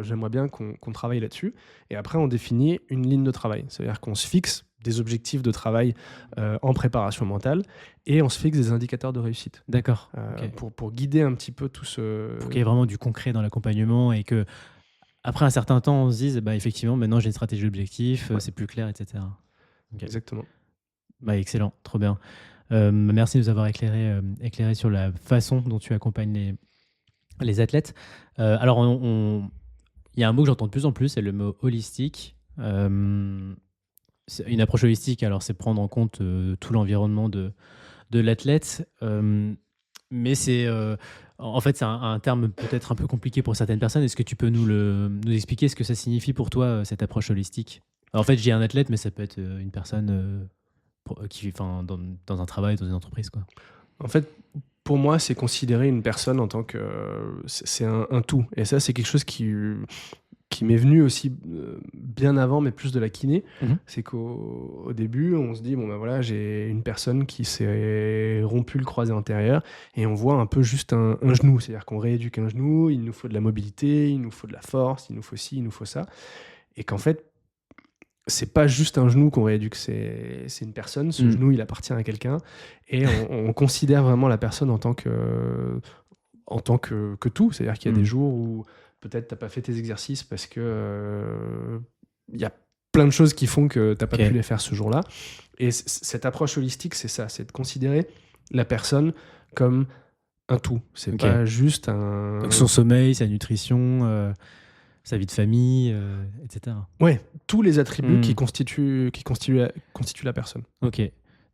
j'aimerais bien qu'on travaille là-dessus. Et après on définit une ligne de travail, c'est-à-dire qu'on se fixe des objectifs de travail en préparation mentale et on se fixe des indicateurs de réussite. D'accord. Pour guider un petit peu tout ce... Pour qu'il y ait vraiment du concret dans l'accompagnement et que après un certain temps on se dise effectivement maintenant j'ai une stratégie d'objectif, c'est plus clair, etc. Exactement. Excellent, trop bien. Merci de nous avoir éclairé sur la façon dont tu accompagnes les athlètes. Alors, il y a un mot que j'entends de plus en plus, c'est le mot holistique. Une approche holistique, alors c'est prendre en compte tout l'environnement de l'athlète, mais c'est en fait c'est un terme peut-être un peu compliqué pour certaines personnes. Est-ce que tu peux nous expliquer ce que ça signifie pour toi, cette approche holistique? En fait, je dis un athlète, mais ça peut être une personne... dans un travail, dans une entreprise, quoi. En fait, pour moi, c'est considérer une personne en tant que... c'est un tout. Et ça, c'est quelque chose qui m'est venu aussi bien avant, mais plus de la kiné. C'est qu'au début, on se dit, bon ben voilà, j'ai une personne qui s'est rompu le croisé antérieur et on voit un peu juste un genou. C'est-à-dire qu'on rééduque un genou, il nous faut de la mobilité, il nous faut de la force, il nous faut ci, il nous faut ça. Et qu'en fait, c'est pas juste un genou qu'on rééduque, c'est une personne. Ce genou, il appartient à quelqu'un. Et on considère vraiment la personne en tant que tout. C'est-à-dire qu'il y a des jours où peut-être t'as pas fait tes exercices parce que il y a plein de choses qui font que t'as pas pu les faire ce jour-là. Et cette approche holistique, c'est ça, c'est de considérer la personne comme un tout. C'est pas juste un... Donc son sommeil, sa nutrition... Sa vie de famille, etc. Ouais, tous les attributs Hmm. qui constituent la personne. Ok.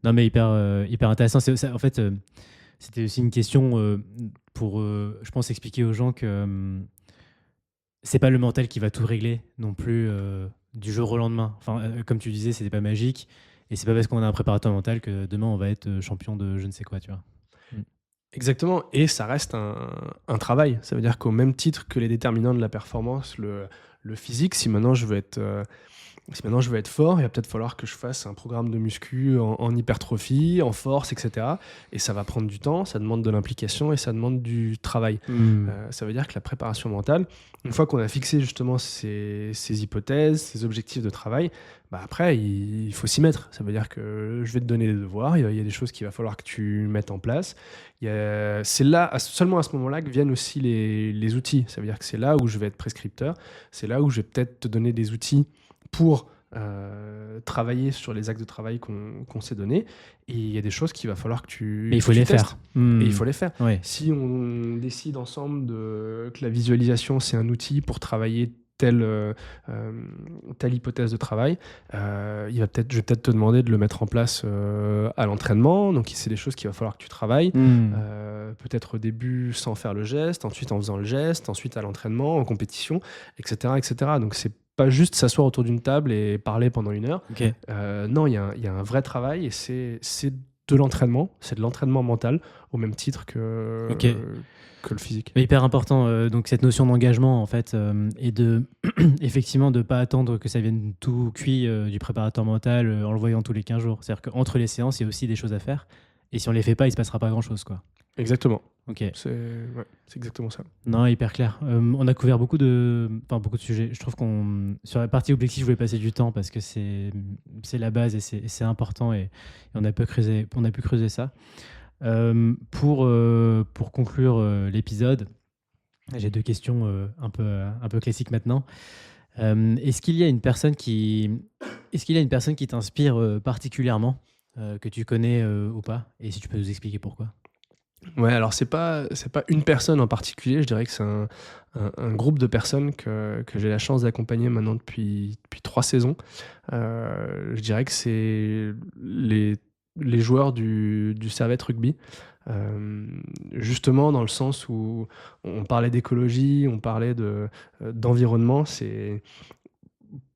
Non, mais hyper intéressant. En fait, c'était aussi une question pour, je pense, expliquer aux gens que c'est pas le mental qui va tout régler non plus du jour au lendemain. Enfin, comme tu disais, c'était pas magique. Et c'est pas parce qu'on a un préparateur mental que demain on va être champion de je ne sais quoi, tu vois. Mm. Exactement, et ça reste un travail. Ça veut dire qu'au même titre que les déterminants de la performance, le physique, si maintenant je veux être fort, il va peut-être falloir que je fasse un programme de muscu en hypertrophie, en force, etc. Et ça va prendre du temps, ça demande de l'implication et ça demande du travail. Mm. Ça veut dire que la préparation mentale, une fois qu'on a fixé justement ces hypothèses, ces objectifs de travail, bah après, il faut s'y mettre. Ça veut dire que je vais te donner des devoirs, il y a des choses qu'il va falloir que tu mettes en place. C'est là, seulement à ce moment-là, que viennent aussi les outils. Ça veut dire que c'est là où je vais être prescripteur, c'est là où je vais peut-être te donner des outils pour travailler sur les actes de travail qu'on s'est donnés. Et il y a des choses qu'il va falloir que tu Mais il faut que tu les testes. faire. Mm. Et il faut les faire. Ouais. Si on décide ensemble que la visualisation, c'est un outil pour travailler telle hypothèse de travail, je vais peut-être te demander de le mettre en place à l'entraînement. Donc, c'est des choses qu'il va falloir que tu travailles. Mm. Peut-être au début sans faire le geste, ensuite en faisant le geste, ensuite à l'entraînement, en compétition, etc. etc. Donc, c'est pas juste s'asseoir autour d'une table et parler pendant 1 heure. Ok. Non, il y a un vrai travail et c'est de l'entraînement, c'est de l'entraînement mental au même titre Ok. que le physique. Mais hyper important, donc cette notion d'engagement en fait, et de effectivement de pas attendre que ça vienne tout cuit du préparateur mental en le voyant tous les 15 jours. C'est-à-dire qu'entre les séances, il y a aussi des choses à faire. Et si on les fait pas, il se passera pas grand-chose, quoi. Exactement. Ok. C'est exactement ça. Non, hyper clair. On a couvert beaucoup de sujets. Je trouve sur la partie objectif, je voulais passer du temps parce que c'est la base et c'est important et on a pu creuser ça. Pour conclure l'épisode, j'ai 2 questions un peu classiques maintenant. Est-ce qu'il y a une personne qui t'inspire particulièrement, que tu connais ou pas? Et si tu peux nous expliquer pourquoi? Ouais, alors c'est pas une personne en particulier, je dirais que c'est un groupe de personnes que j'ai la chance d'accompagner maintenant depuis 3 saisons. Je dirais que c'est les joueurs du Servette Rugby. Justement dans le sens où on parlait d'écologie, on parlait d'environnement,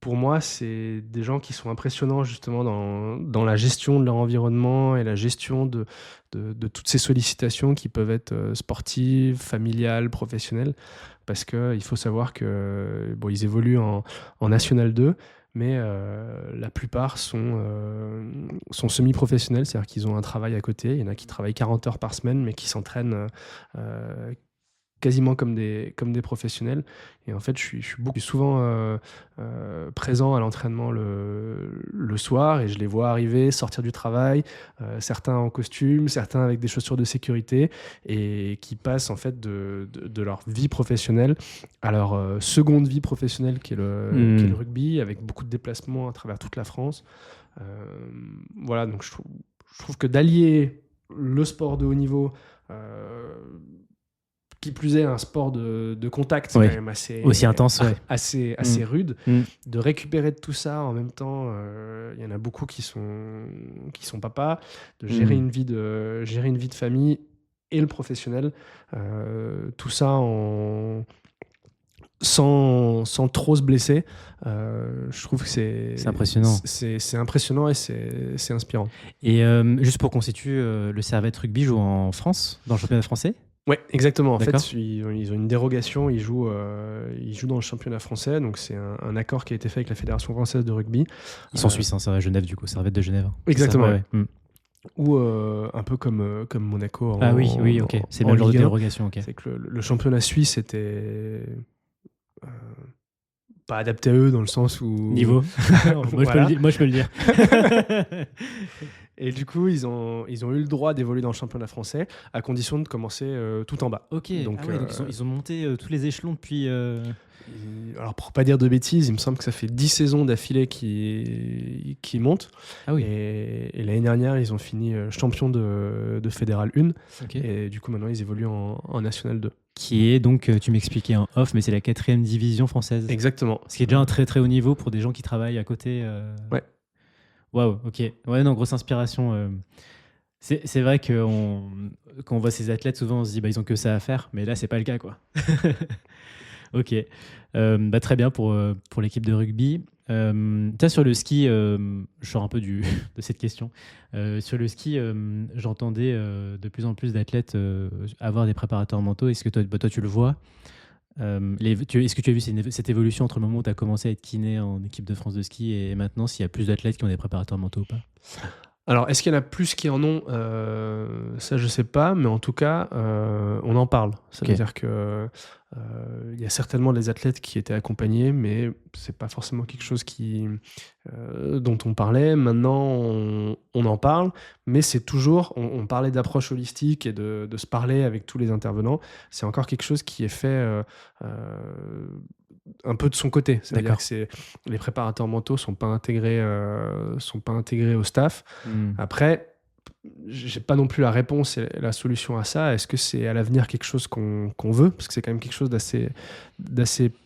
pour moi, c'est des gens qui sont impressionnants justement dans la gestion de leur environnement et la gestion de toutes ces sollicitations qui peuvent être sportives, familiales, professionnelles. Parce qu'il faut savoir que bon, ils évoluent en National 2, mais la plupart sont semi-professionnels, c'est-à-dire qu'ils ont un travail à côté. Il y en a qui travaillent 40 heures par semaine, mais qui s'entraînent quasiment comme des professionnels. Et en fait, je suis souvent présent à l'entraînement le soir et je les vois arriver, sortir du travail, certains en costume, certains avec des chaussures de sécurité et qui passent en fait de leur vie professionnelle à leur seconde vie professionnelle qui est le rugby, avec beaucoup de déplacements à travers toute la France. Voilà, donc je trouve que d'allier le sport de haut niveau, qui plus est un sport de contact, Ouais. quand même Aussi intense, ouais. assez rude, de récupérer de tout ça en même temps. Il y en a beaucoup qui sont papas, de gérer une vie de famille et le professionnel, tout ça sans trop se blesser. Je trouve que c'est impressionnant. C'est impressionnant et c'est inspirant. Et juste pour qu'on situe, le Servette Rugby joue en France, dans le championnat français? Ouais, exactement. En D'accord. fait, ils ont une dérogation. Ils jouent dans le championnat français. Donc, c'est un accord qui a été fait avec la Fédération française de rugby. Ils sont suisses, hein, c'est à Genève, du coup, Servette de Genève. Exactement. Ça, ouais. Ou un peu comme Monaco. Ah oui, ok. C'est bien le genre de dérogation, ok. C'est que le championnat suisse était pas adapté à eux dans le sens où... Niveau. Voilà. Moi, je peux le dire. Et du coup, ils ont eu le droit d'évoluer dans le championnat français à condition de commencer tout en bas. Ok, donc ils ont monté tous les échelons depuis... Alors, pour pas dire de bêtises, il me semble que ça fait 10 saisons d'affilée qui montent. Ah oui. Et l'année dernière, ils ont fini champion de Fédéral 1. Ok. Et du coup, maintenant, ils évoluent en National 2. Qui est donc, tu m'expliquais en off, mais c'est la 4e division française. Exactement. Ce qui est déjà un très très haut niveau pour des gens qui travaillent à côté. Ouais. Waouh, ok. Ouais, non, grosse inspiration. C'est vrai que quand on voit ces athlètes, souvent on se dit ils ont que ça à faire, mais là c'est pas le cas, quoi. Ok. Très bien pour l'équipe de rugby. Sur le ski, je sors un peu de cette question. Sur le ski, j'entendais de plus en plus d'athlètes avoir des préparateurs mentaux. Est-ce que toi tu le vois? Est-ce que tu as vu cette évolution entre le moment où tu as commencé à être kiné en équipe de France de ski et maintenant, s'il y a plus d'athlètes qui ont des préparateurs mentaux ou pas? Alors, est-ce qu'il y en a plus qui en ont? Ça, je sais pas, mais en tout cas, on en parle. Ça veut dire que il y a certainement des athlètes qui étaient accompagnés, mais c'est pas forcément quelque chose dont on parlait. Maintenant, on en parle, mais c'est toujours... On parlait d'approche holistique et de se parler avec tous les intervenants. C'est encore quelque chose qui est fait un peu de son côté. C'est-à-dire que les préparateurs mentaux sont pas intégrés au staff. Après, j'ai pas non plus la réponse et la solution à ça. Est-ce que c'est à l'avenir quelque chose qu'on veut? Parce que c'est quand même quelque chose d'assez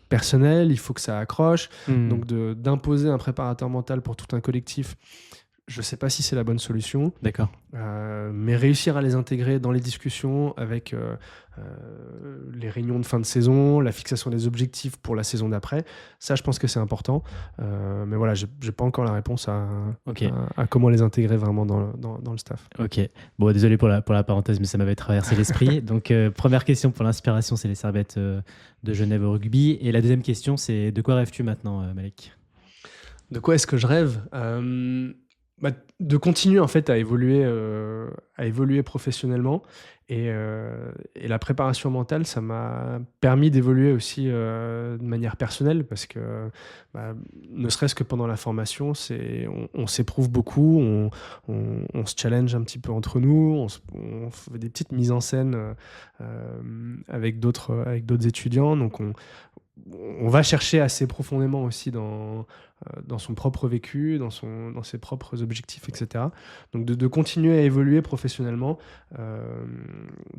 personnel. Il faut que ça accroche. Donc d'imposer un préparateur mental pour tout un collectif, je sais pas si c'est la bonne solution. D'accord. Mais réussir à les intégrer dans les discussions avec les réunions de fin de saison, la fixation des objectifs pour la saison d'après, ça je pense que c'est important. Mais voilà, j'ai pas encore la réponse à comment les intégrer vraiment dans le staff. Ok. Bon, désolé pour la parenthèse, mais ça m'avait traversé l'esprit. Donc première question pour l'inspiration, c'est les Servettes de Genève au rugby. Et la deuxième question, c'est de quoi rêves-tu maintenant, Malek? De quoi est-ce que je rêve? De continuer en fait à évoluer professionnellement et la préparation mentale, ça m'a permis d'évoluer aussi de manière personnelle parce que ne serait-ce que pendant la formation, on s'éprouve beaucoup, on se challenge un petit peu entre nous, on fait des petites mises en scène avec d'autres étudiants, donc on va chercher assez profondément aussi dans son propre vécu, dans ses propres objectifs, etc. Donc de continuer à évoluer professionnellement,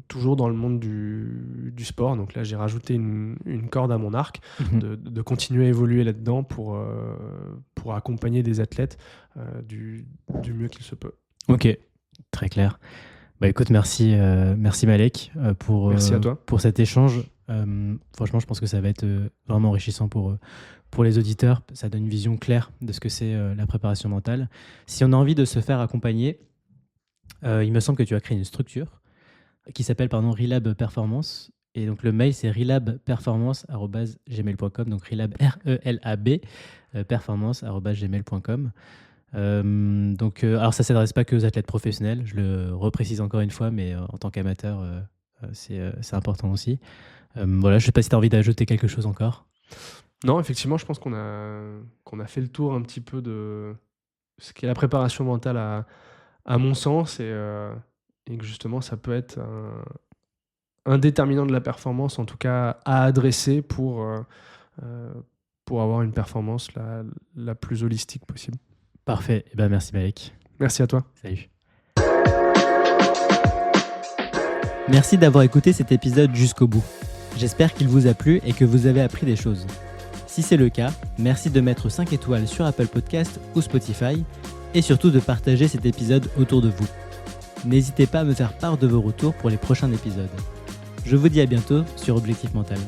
toujours dans le monde du sport. Donc là, j'ai rajouté une corde à mon arc, de continuer à évoluer là-dedans pour accompagner des athlètes du mieux qu'il se peut. Ok, très clair. Écoute, merci Malek merci à toi. pour cet échange. Franchement, je pense que ça va être vraiment enrichissant pour les auditeurs. Ça donne une vision claire de ce que c'est la préparation mentale. Si on a envie de se faire accompagner, il me semble que tu as créé une structure qui s'appelle Relab Performance. Et donc le mail, c'est relabperformance@gmail.com. Donc relab, RELAB, performance@gmail.com. Alors ça ne s'adresse pas que aux athlètes professionnels, je le reprécise encore une fois, mais en tant qu'amateur, c'est important aussi. Je ne sais pas si tu as envie d'ajouter quelque chose encore. Non, effectivement, je pense qu'on a fait le tour un petit peu de ce qu'est la préparation mentale à mon sens et que justement ça peut être un déterminant de la performance, en tout cas à adresser pour avoir une performance la plus holistique possible. Parfait. Merci Malek. Merci à toi. Salut. Merci d'avoir écouté cet épisode jusqu'au bout. J'espère qu'il vous a plu et que vous avez appris des choses. Si c'est le cas, merci de mettre 5 étoiles sur Apple Podcast ou Spotify et surtout de partager cet épisode autour de vous. N'hésitez pas à me faire part de vos retours pour les prochains épisodes. Je vous dis à bientôt sur Objectif Mental.